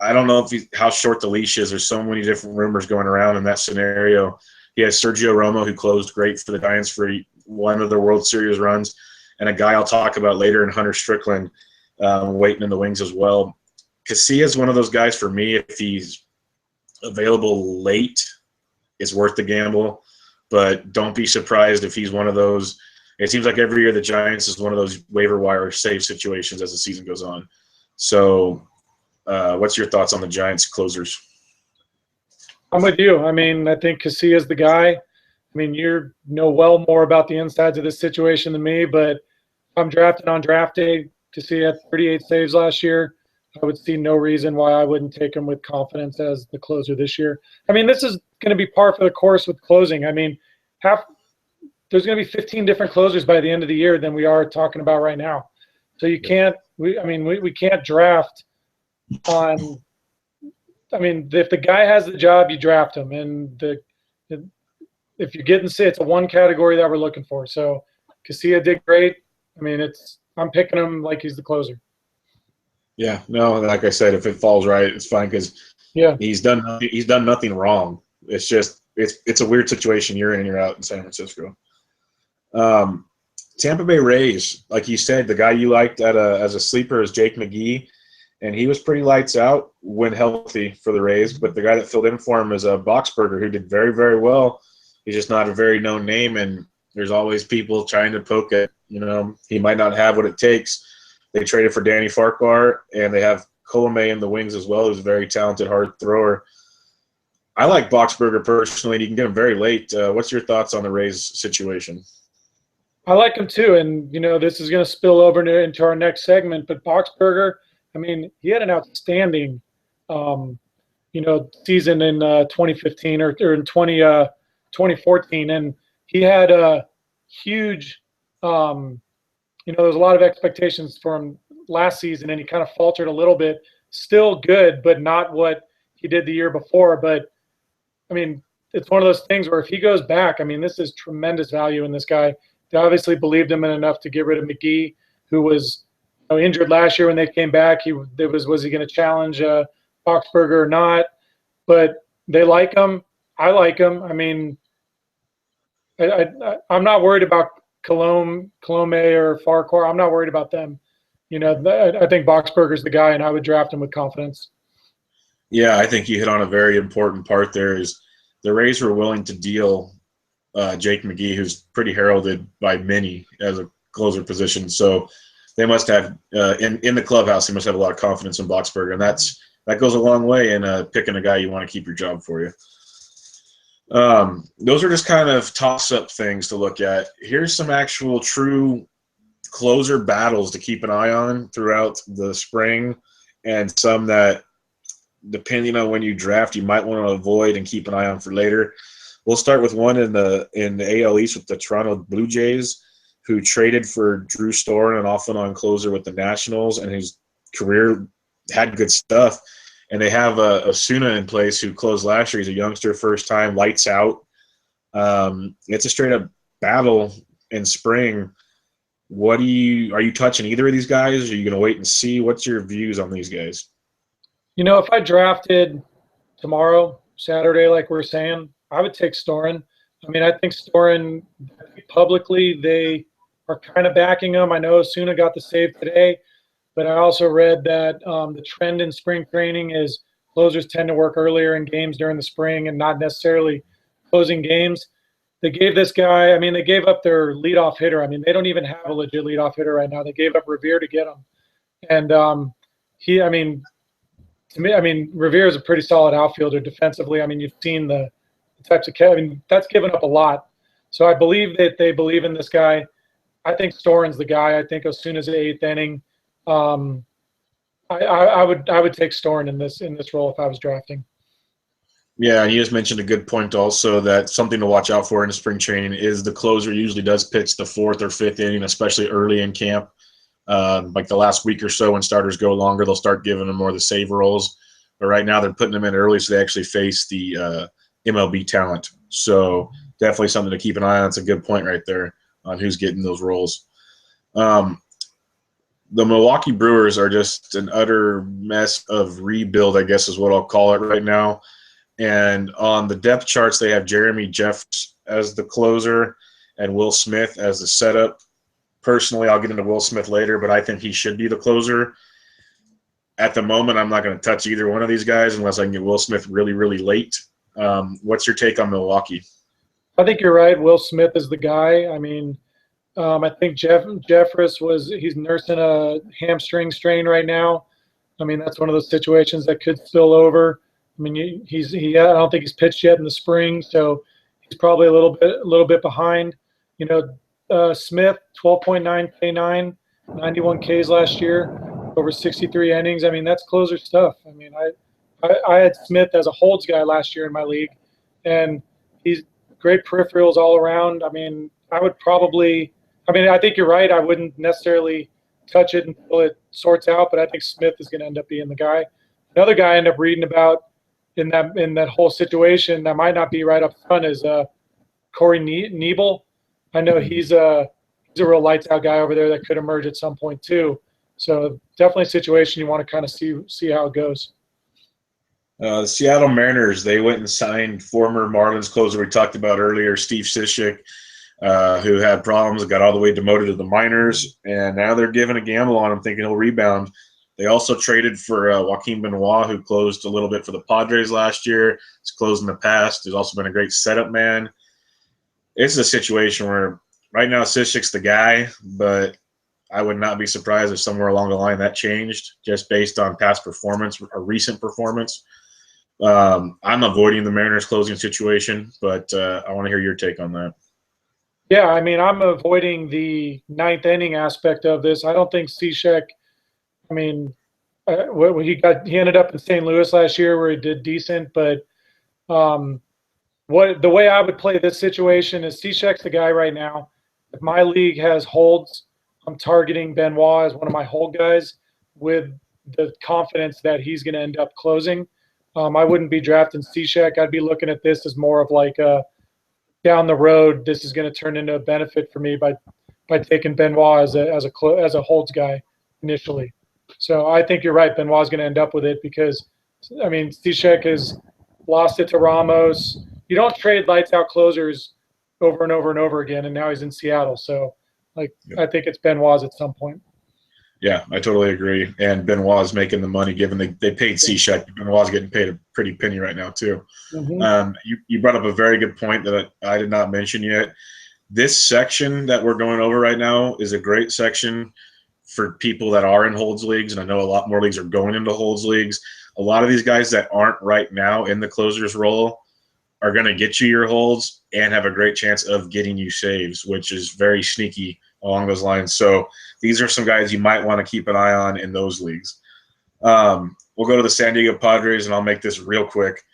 I don't know how short the leash is. There's so many different rumors going around in that scenario. He has Sergio Romo, who closed great for the Giants for one of their World Series runs, and a guy I'll talk about later in Hunter Strickland, waiting in the wings as well. Casilla is one of those guys for me. If he's available late, it's worth the gamble. But don't be surprised if he's one of those. It seems like every year the Giants is one of those waiver wire save situations as the season goes on. So what's your thoughts on the Giants closers? I'm with you. I mean, I think Casilla is the guy. I mean, you know well more about the insides of this situation than me, but if I'm drafting on draft day, Casilla had 38 saves last year. I would see no reason why I wouldn't take him with confidence as the closer this year. I mean, this is going to be par for the course with closing. I mean, there's going to be 15 different closers by the end of the year than we are talking about right now. So you can't we can't draft on – I mean, if the guy has the job, you draft him. And if you're getting – it's a one category that we're looking for. So Casilla did great. I mean, I'm picking him like he's the closer. Yeah, no, like I said, if it falls right, it's fine because he's done nothing wrong. It's just it's a weird situation you're in and you're out in San Francisco. Tampa Bay Rays, like you said, the guy you liked as a sleeper is Jake McGee, and he was pretty lights out when healthy for the Rays. But the guy that filled in for him is Boxberger, who did very, very well. He's just not a very known name, and there's always people trying to poke at, he might not have what it takes. They traded for Danny Farquhar, and they have Colomé in the wings as well, who's a very talented, hard thrower. I like Boxberger personally, and you can get him very late. What's your thoughts on the Rays situation? I like him too, and, this is going to spill over into our next segment, but Boxberger, I mean, he had an outstanding, season in 2015 or in 2014, and he had a huge there was a lot of expectations for him last season, and he kind of faltered a little bit. Still good, but not what he did the year before. But, I mean, it's one of those things where if he goes back, I mean, this is tremendous value in this guy. They obviously believed him in enough to get rid of McGee, who was injured last year when they came back. Was he going to challenge Boxberger or not? But they like him. I like him. I mean, I'm not worried about Colomé or Farquhar. I'm not worried about them. I think Boxberger's the guy, and I would draft him with confidence. Yeah, I think you hit on a very important part there is the Rays were willing to deal Jake McGee, who's pretty heralded by many as a closer position. So they must have in the clubhouse, they must have a lot of confidence in Boxberger, and that goes a long way in picking a guy you want to keep your job for you. Those are just kind of toss-up things to look at. Here's some actual true closer battles to keep an eye on throughout the spring, and some that, depending on when you draft, you might want to avoid and keep an eye on for later. We'll start with one in the AL East with the Toronto Blue Jays, who traded for Drew Storen, an off-and-on closer with the Nationals, and his career had good stuff. And they have Osuna in place, who closed last year. He's a youngster, first time, lights out. It's a straight-up battle in spring. Are you touching either of these guys? Or are you going to wait and see? What's your views on these guys? If I drafted tomorrow, Saturday, like we're saying, I would take Storen. I mean, I think Storen, publicly, they are kind of backing him. I know Osuna got the save today. But I also read that the trend in spring training is closers tend to work earlier in games during the spring and not necessarily closing games. They gave this guy, I mean, they gave up their leadoff hitter. I mean, they don't even have a legit leadoff hitter right now. They gave up Revere to get him. And Revere is a pretty solid outfielder defensively. I mean, you've seen the types of that's given up a lot. So I believe that they believe in this guy. I think Storen's the guy. I think Osuna's the eighth inning. I would take Storen in this role if I was drafting. Yeah, and you just mentioned a good point also, that something to watch out for in the spring training is the closer usually does pitch the fourth or fifth inning, especially early in camp. Like the last week or so when starters go longer, they'll start giving them more of the save roles. But right now they're putting them in early so they actually face the MLB talent. So definitely something to keep an eye on. That's a good point right there on who's getting those roles. The Milwaukee Brewers are just an utter mess of rebuild, I guess is what I'll call it right now. And on the depth charts, they have Jeremy Jeffers as the closer and Will Smith as the setup. Personally, I'll get into Will Smith later, but I think he should be the closer. At the moment, I'm not going to touch either one of these guys unless I can get Will Smith really, really late. What's your take on Milwaukee? I think you're right. Will Smith is the guy. I mean, I think Jeffress he's nursing a hamstring strain right now. I mean, that's one of those situations that could spill over. I mean, I don't think he's pitched yet in the spring, so he's probably a little bit behind. You know, Smith, 12.9 K9, 91 Ks last year, over 63 innings. I mean, that's closer stuff. I mean, I had Smith as a holds guy last year in my league, and he's great peripherals all around. I mean, I think you're right. I wouldn't necessarily touch it until it sorts out, but I think Smith is going to end up being the guy. Another guy I end up reading about in that whole situation that might not be right up front is Corey Nebel. I know he's a real lights out guy over there that could emerge at some point too. So definitely a situation you want to kind of see how it goes. The Seattle Mariners, they went and signed former Marlins closer we talked about earlier, Steve Cishek, who had problems, got all the way demoted to the minors, and now they're giving a gamble on him, thinking he'll rebound. They also traded for Joaquin Benoit, who closed a little bit for the Padres last year. He's closed in the past. He's also been a great setup man. It's a situation where right now Cishek's the guy, but I would not be surprised if somewhere along the line that changed just based on past performance or recent performance. I'm avoiding the Mariners closing situation, but I want to hear your take on that. Yeah, I mean, I'm avoiding the ninth inning aspect of this. I don't think Cishek, I mean, he ended up in St. Louis last year where he did decent, but the way I would play this situation is Cishek's the guy right now. If my league has holds, I'm targeting Benoit as one of my hold guys with the confidence that he's going to end up closing. I wouldn't be drafting Cishek. I'd be looking at this as more of like down the road, this is going to turn into a benefit for me by taking Benoit as a holds guy initially. So I think you're right. Benoit's going to end up with it because, I mean, Cishek has lost it to Ramos. You don't trade lights out closers over and over and over again, and now he's in Seattle. So, I think it's Benoit's at some point. Yeah, I totally agree. And Benoit's making the money given they paid Cishek. Benoit's getting paid a pretty penny right now too. Mm-hmm. You brought up a very good point that I did not mention yet. This section that we're going over right now is a great section for people that are in holds leagues, and I know a lot more leagues are going into holds leagues. A lot of these guys that aren't right now in the closer's role are going to get you your holds and have a great chance of getting you saves, which is very sneaky along those lines. So these are some guys you might want to keep an eye on in those leagues. We'll go to the San Diego Padres, and I'll make this real quick.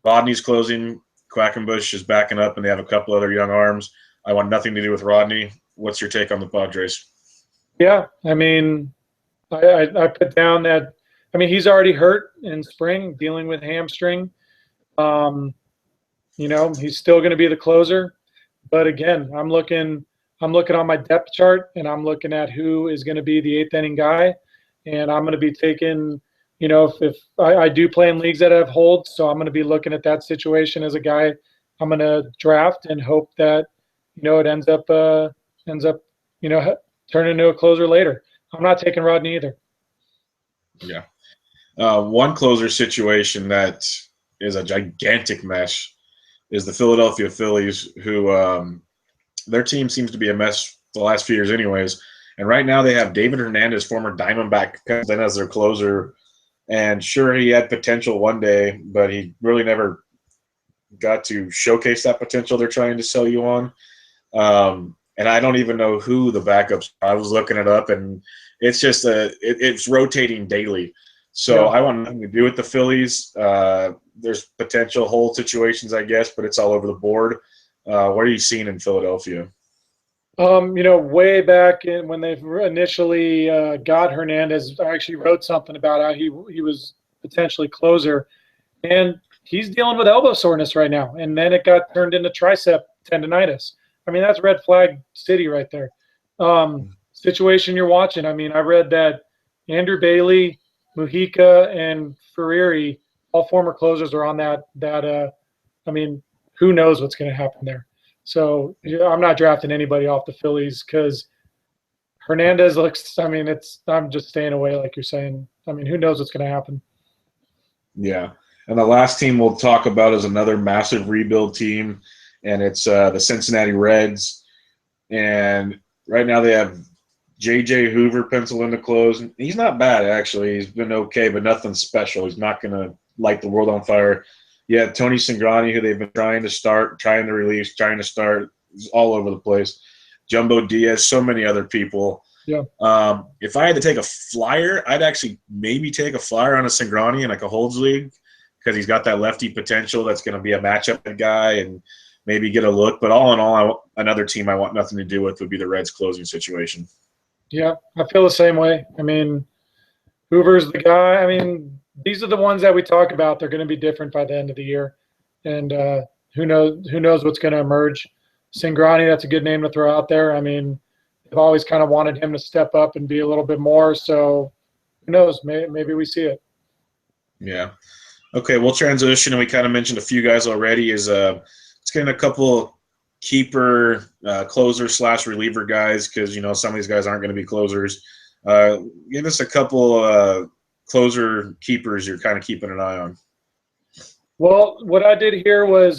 Rodney's closing. Quackenbush is backing up, and they have a couple other young arms. I want nothing to do with Rodney. What's your take on the Padres? Yeah, I mean, I put down that, I mean, he's already hurt in spring, dealing with hamstring. He's still going to be the closer. But again, I'm looking on my depth chart, and I'm looking at who is going to be the eighth inning guy. And I'm going to be taking, if I do play in leagues that have holds, so I'm going to be looking at that situation as a guy I'm going to draft and hope that, it ends up turning into a closer later. I'm not taking Rodney either. Yeah. One closer situation that is a gigantic mess is the Philadelphia Phillies, who their team seems to be a mess the last few years anyways. And right now they have David Hernandez, former Diamondback, as their closer. And sure, he had potential one day, but he really never got to showcase that potential they're trying to sell you on. And I don't even know who the backups are. I was looking it up, and it's just it's rotating daily. So I want nothing to do with the Phillies. There's potential hold situations, I guess, but it's all over the board. What are you seeing in Philadelphia? Way back when they initially got Hernandez, I actually wrote something about how he was potentially closer, and he's dealing with elbow soreness right now. And then it got turned into tricep tendonitis. I mean, that's red flag city right there. Situation you're watching. I mean, I read that Andrew Bailey, Mujica, and Ferreri all former closers are on that. I mean, who knows what's going to happen there? So I'm not drafting anybody off the Phillies because Hernandez looks. I mean, I'm just staying away, like you're saying. I mean, who knows what's going to happen? Yeah. And the last team we'll talk about is another massive rebuild team, and it's the Cincinnati Reds. And right now they have J.J. Hoover penciled in to close. He's not bad, actually. He's been okay, but nothing special. He's not going to light the world on fire. Yeah, Tony Cingrani, who they've been trying to start, trying to release, trying to start, is all over the place. Jumbo Diaz, so many other people. Yeah. If I had to take a flyer, I'd actually maybe take a flyer on a Cingrani in like a holds league because he's got that lefty potential that's going to be a matchup guy and maybe get a look. But all in all, another team I want nothing to do with would be the Reds closing situation. Yeah, I feel the same way. I mean, Hoover's the guy. I mean, these are the ones that we talk about. They're going to be different by the end of the year. And who knows what's going to emerge. Cingrani, that's a good name to throw out there. I mean, they've always kind of wanted him to step up and be a little bit more. So who knows? Maybe we see it. Yeah. Okay, we'll transition, and we kind of mentioned a few guys already. Let's get in a couple keeper, closer / reliever guys because, some of these guys aren't going to be closers. Give us a couple closer keepers you're kind of keeping an eye on. Well, what I did here was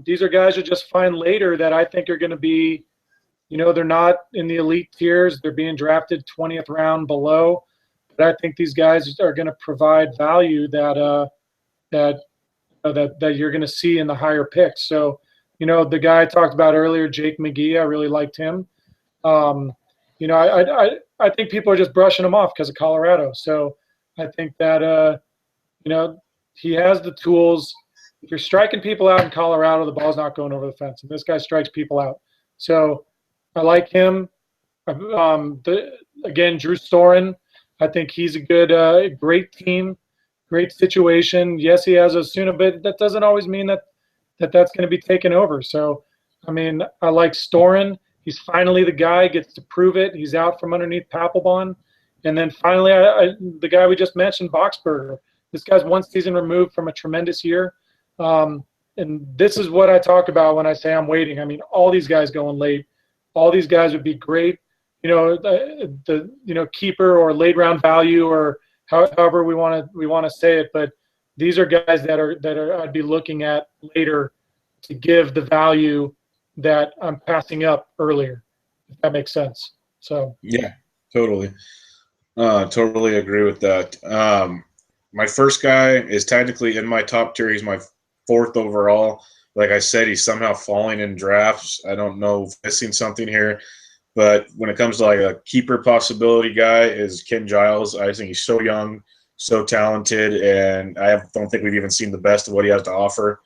these are guys you'll just find later that I think are going to be, they're not in the elite tiers. They're being drafted 20th round below. But I think these guys are going to provide value that you're going to see in the higher picks. So, the guy I talked about earlier, Jake McGee, I really liked him. I think people are just brushing him off because of Colorado. So I think that, he has the tools. If you're striking people out in Colorado, the ball's not going over the fence. And this guy strikes people out. So I like him. Again, Drew Storen, I think he's a good, great team, great situation. Yes, he has Osuna, but that doesn't always mean that's going to be taken over. So, I mean, I like Storen. He's finally the guy, gets to prove it. He's out from underneath Papelbon. And then finally, the guy we just mentioned, Boxberger. This guy's one season removed from a tremendous year. And this is what I talk about when I say I'm waiting. I mean, all these guys going late. All these guys would be great, the keeper or late round value or however we want to say it. But these are guys that are I'd be looking at later to give the value that I'm passing up earlier, if that makes sense. So yeah, totally. Totally agree with that. My first guy is technically in my top tier. He's my 4th overall. Like I said, he's somehow falling in drafts. I don't know, missing something here. But when it comes to like a keeper possibility guy is Ken Giles. I think he's so young, so talented, and I don't think we've even seen the best of what he has to offer.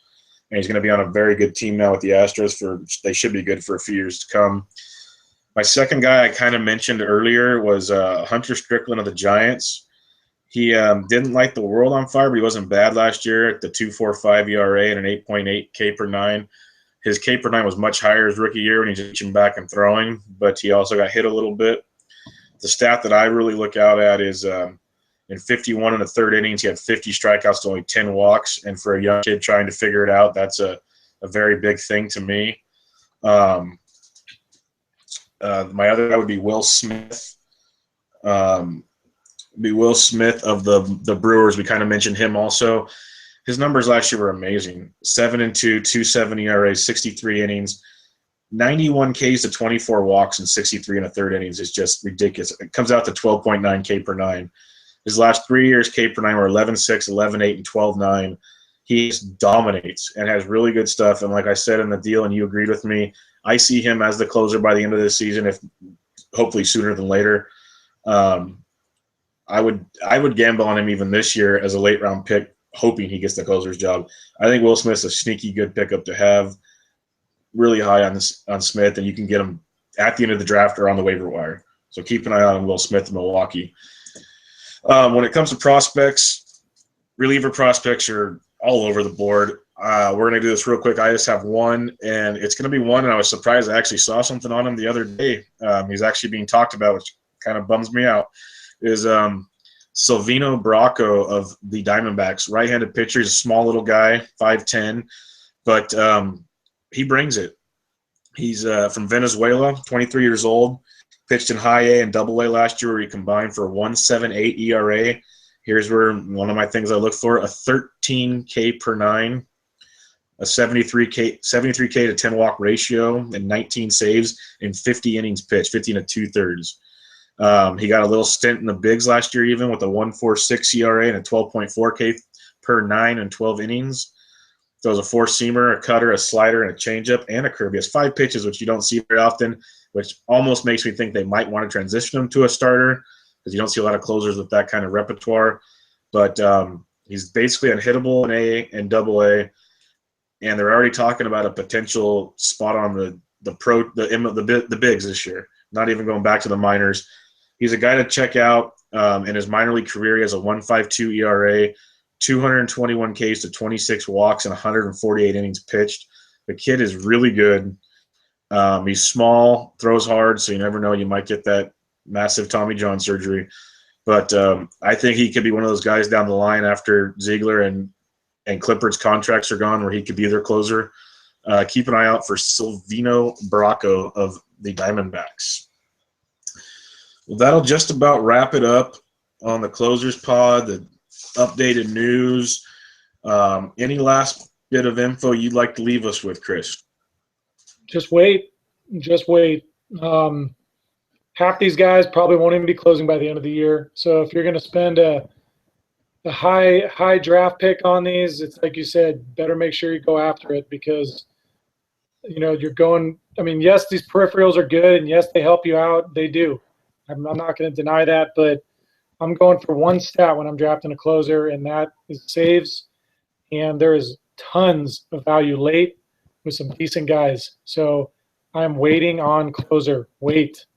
And he's going to be on a very good team now with the Astros. They should be good for a few years to come. My second guy I kind of mentioned earlier was Hunter Strickland of the Giants. He didn't light the world on fire, but he wasn't bad last year at the 2.45 ERA and an 8.8 K per nine. His K per nine was much higher his rookie year when he's reaching back and throwing, but he also got hit a little bit. The stat that I really look out at is in 51 in the third innings, he had 50 strikeouts to only 10 walks. And for a young kid trying to figure it out, that's a very big thing to me. My other guy would be Will Smith. Will Smith of the Brewers. We kind of mentioned him also. His numbers last year were amazing. 7-2, 2.70 ERA, 63 innings, 91 Ks to 24 walks, and 63 in the third innings is just ridiculous. It comes out to 12.9 K per nine. His last 3 years, K per nine were 11.6, 11.8, and 12.9. He just dominates and has really good stuff. And like I said in the deal, and you agreed with me, I see him as the closer by the end of this season, if hopefully sooner than later. I would gamble on him even this year as a late round pick, hoping he gets the closer's job. I think Will Smith's a sneaky good pickup to have. Really high on Smith, and you can get him at the end of the draft or on the waiver wire. So keep an eye on Will Smith in Milwaukee. When it comes to prospects, reliever prospects are all over the board. We're going to do this real quick. I just have one, and it's going to be one, and I was surprised I actually saw something on him the other day. He's actually being talked about, which kind of bums me out, is Silvino Bracco of the Diamondbacks, right-handed pitcher. He's a small little guy, 5'10", but he brings it. He's from Venezuela, 23 years old, pitched in high A and double A last year where he combined for a 1.78 ERA. Here's where one of my things I look for, a 13K per nine, a 73K to 10 walk ratio, and 19 saves in 50 innings pitched, 50 and 2/3. He got a little stint in the bigs last year even with a 1.46 ERA and a 12.4K per 9 and 12 innings. Throws a four-seamer, a cutter, a slider, and a changeup, and a curve. He has 5 pitches, which you don't see very often, which almost makes me think they might want to transition him to a starter because you don't see a lot of closers with that kind of repertoire. But he's basically unhittable in A and double A, and they're already talking about a potential spot on the bigs this year, not even going back to the minors. He's a guy to check out. In his minor league career, he has a 1.52 ERA, 221 Ks to 26 walks, and 148 innings pitched. The kid is really good. He's small, throws hard, so you never know. You might get that massive Tommy John surgery. But I think he could be one of those guys down the line after Ziegler and Clippard's contracts are gone where he could be their closer. Keep an eye out for Silvino Bracco of the Diamondbacks. Well, that'll just about wrap it up on the Closers Pod, the updated news. Any last bit of info you'd like to leave us with, Chris? Just wait. Half these guys probably won't even be closing by the end of the year. So if you're going to spend a high draft pick on these, it's like you said, better make sure you go after it because, you're going – I mean, yes, these peripherals are good, and yes, they help you out. They do. I'm not going to deny that, but I'm going for one stat when I'm drafting a closer, and that is saves. And there is tons of value late with some decent guys. So I'm waiting on closer. Wait.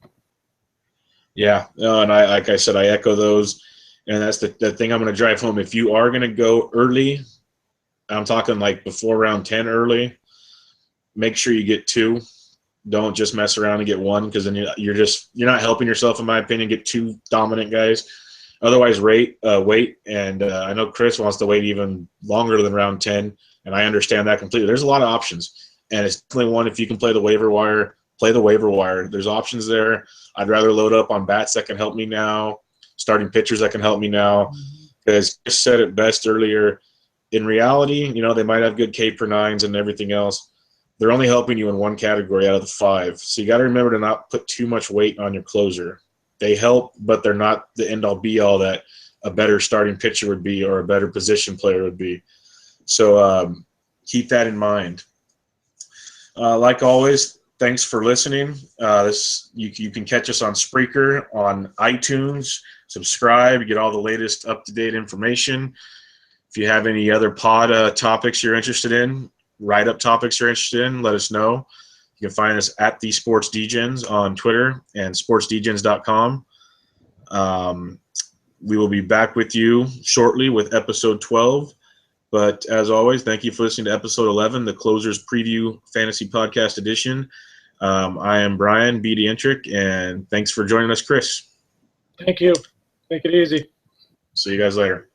Yeah, and like I said, I echo those. And that's the thing I'm going to drive home. If you are going to go early, I'm talking like before round 10 early, make sure you get 2. Don't just mess around and get 1 because then you're not helping yourself, in my opinion. Get 2 dominant guys. Otherwise, wait. And I know Chris wants to wait even longer than round 10, and I understand that completely. There's a lot of options, and it's definitely one if you can play the waiver wire, play the waiver wire. There's options there. I'd rather load up on bats that can help me now, starting pitchers that can help me now, because Chris said it best earlier. In reality, they might have good K per nines and everything else. They're only helping you in one category out of the 5. So you got to remember to not put too much weight on your closer. They help, but they're not the end-all be-all that a better starting pitcher would be or a better position player would be. So keep that in mind. Like always, thanks for listening. You can catch us on Spreaker, on iTunes. Subscribe, get all the latest up-to-date information. If you have any other pod topics you're interested in, write-up topics you're interested in, let us know. You can find us at the Sports Degens on Twitter and sportsdegens.com. We will be back with you shortly with episode 12. But as always, thank you for listening to episode 11, the Closers Preview Fantasy Podcast Edition. I am Brian B. Dientrich, and thanks for joining us, Chris. Thank you. Take it easy. See you guys later.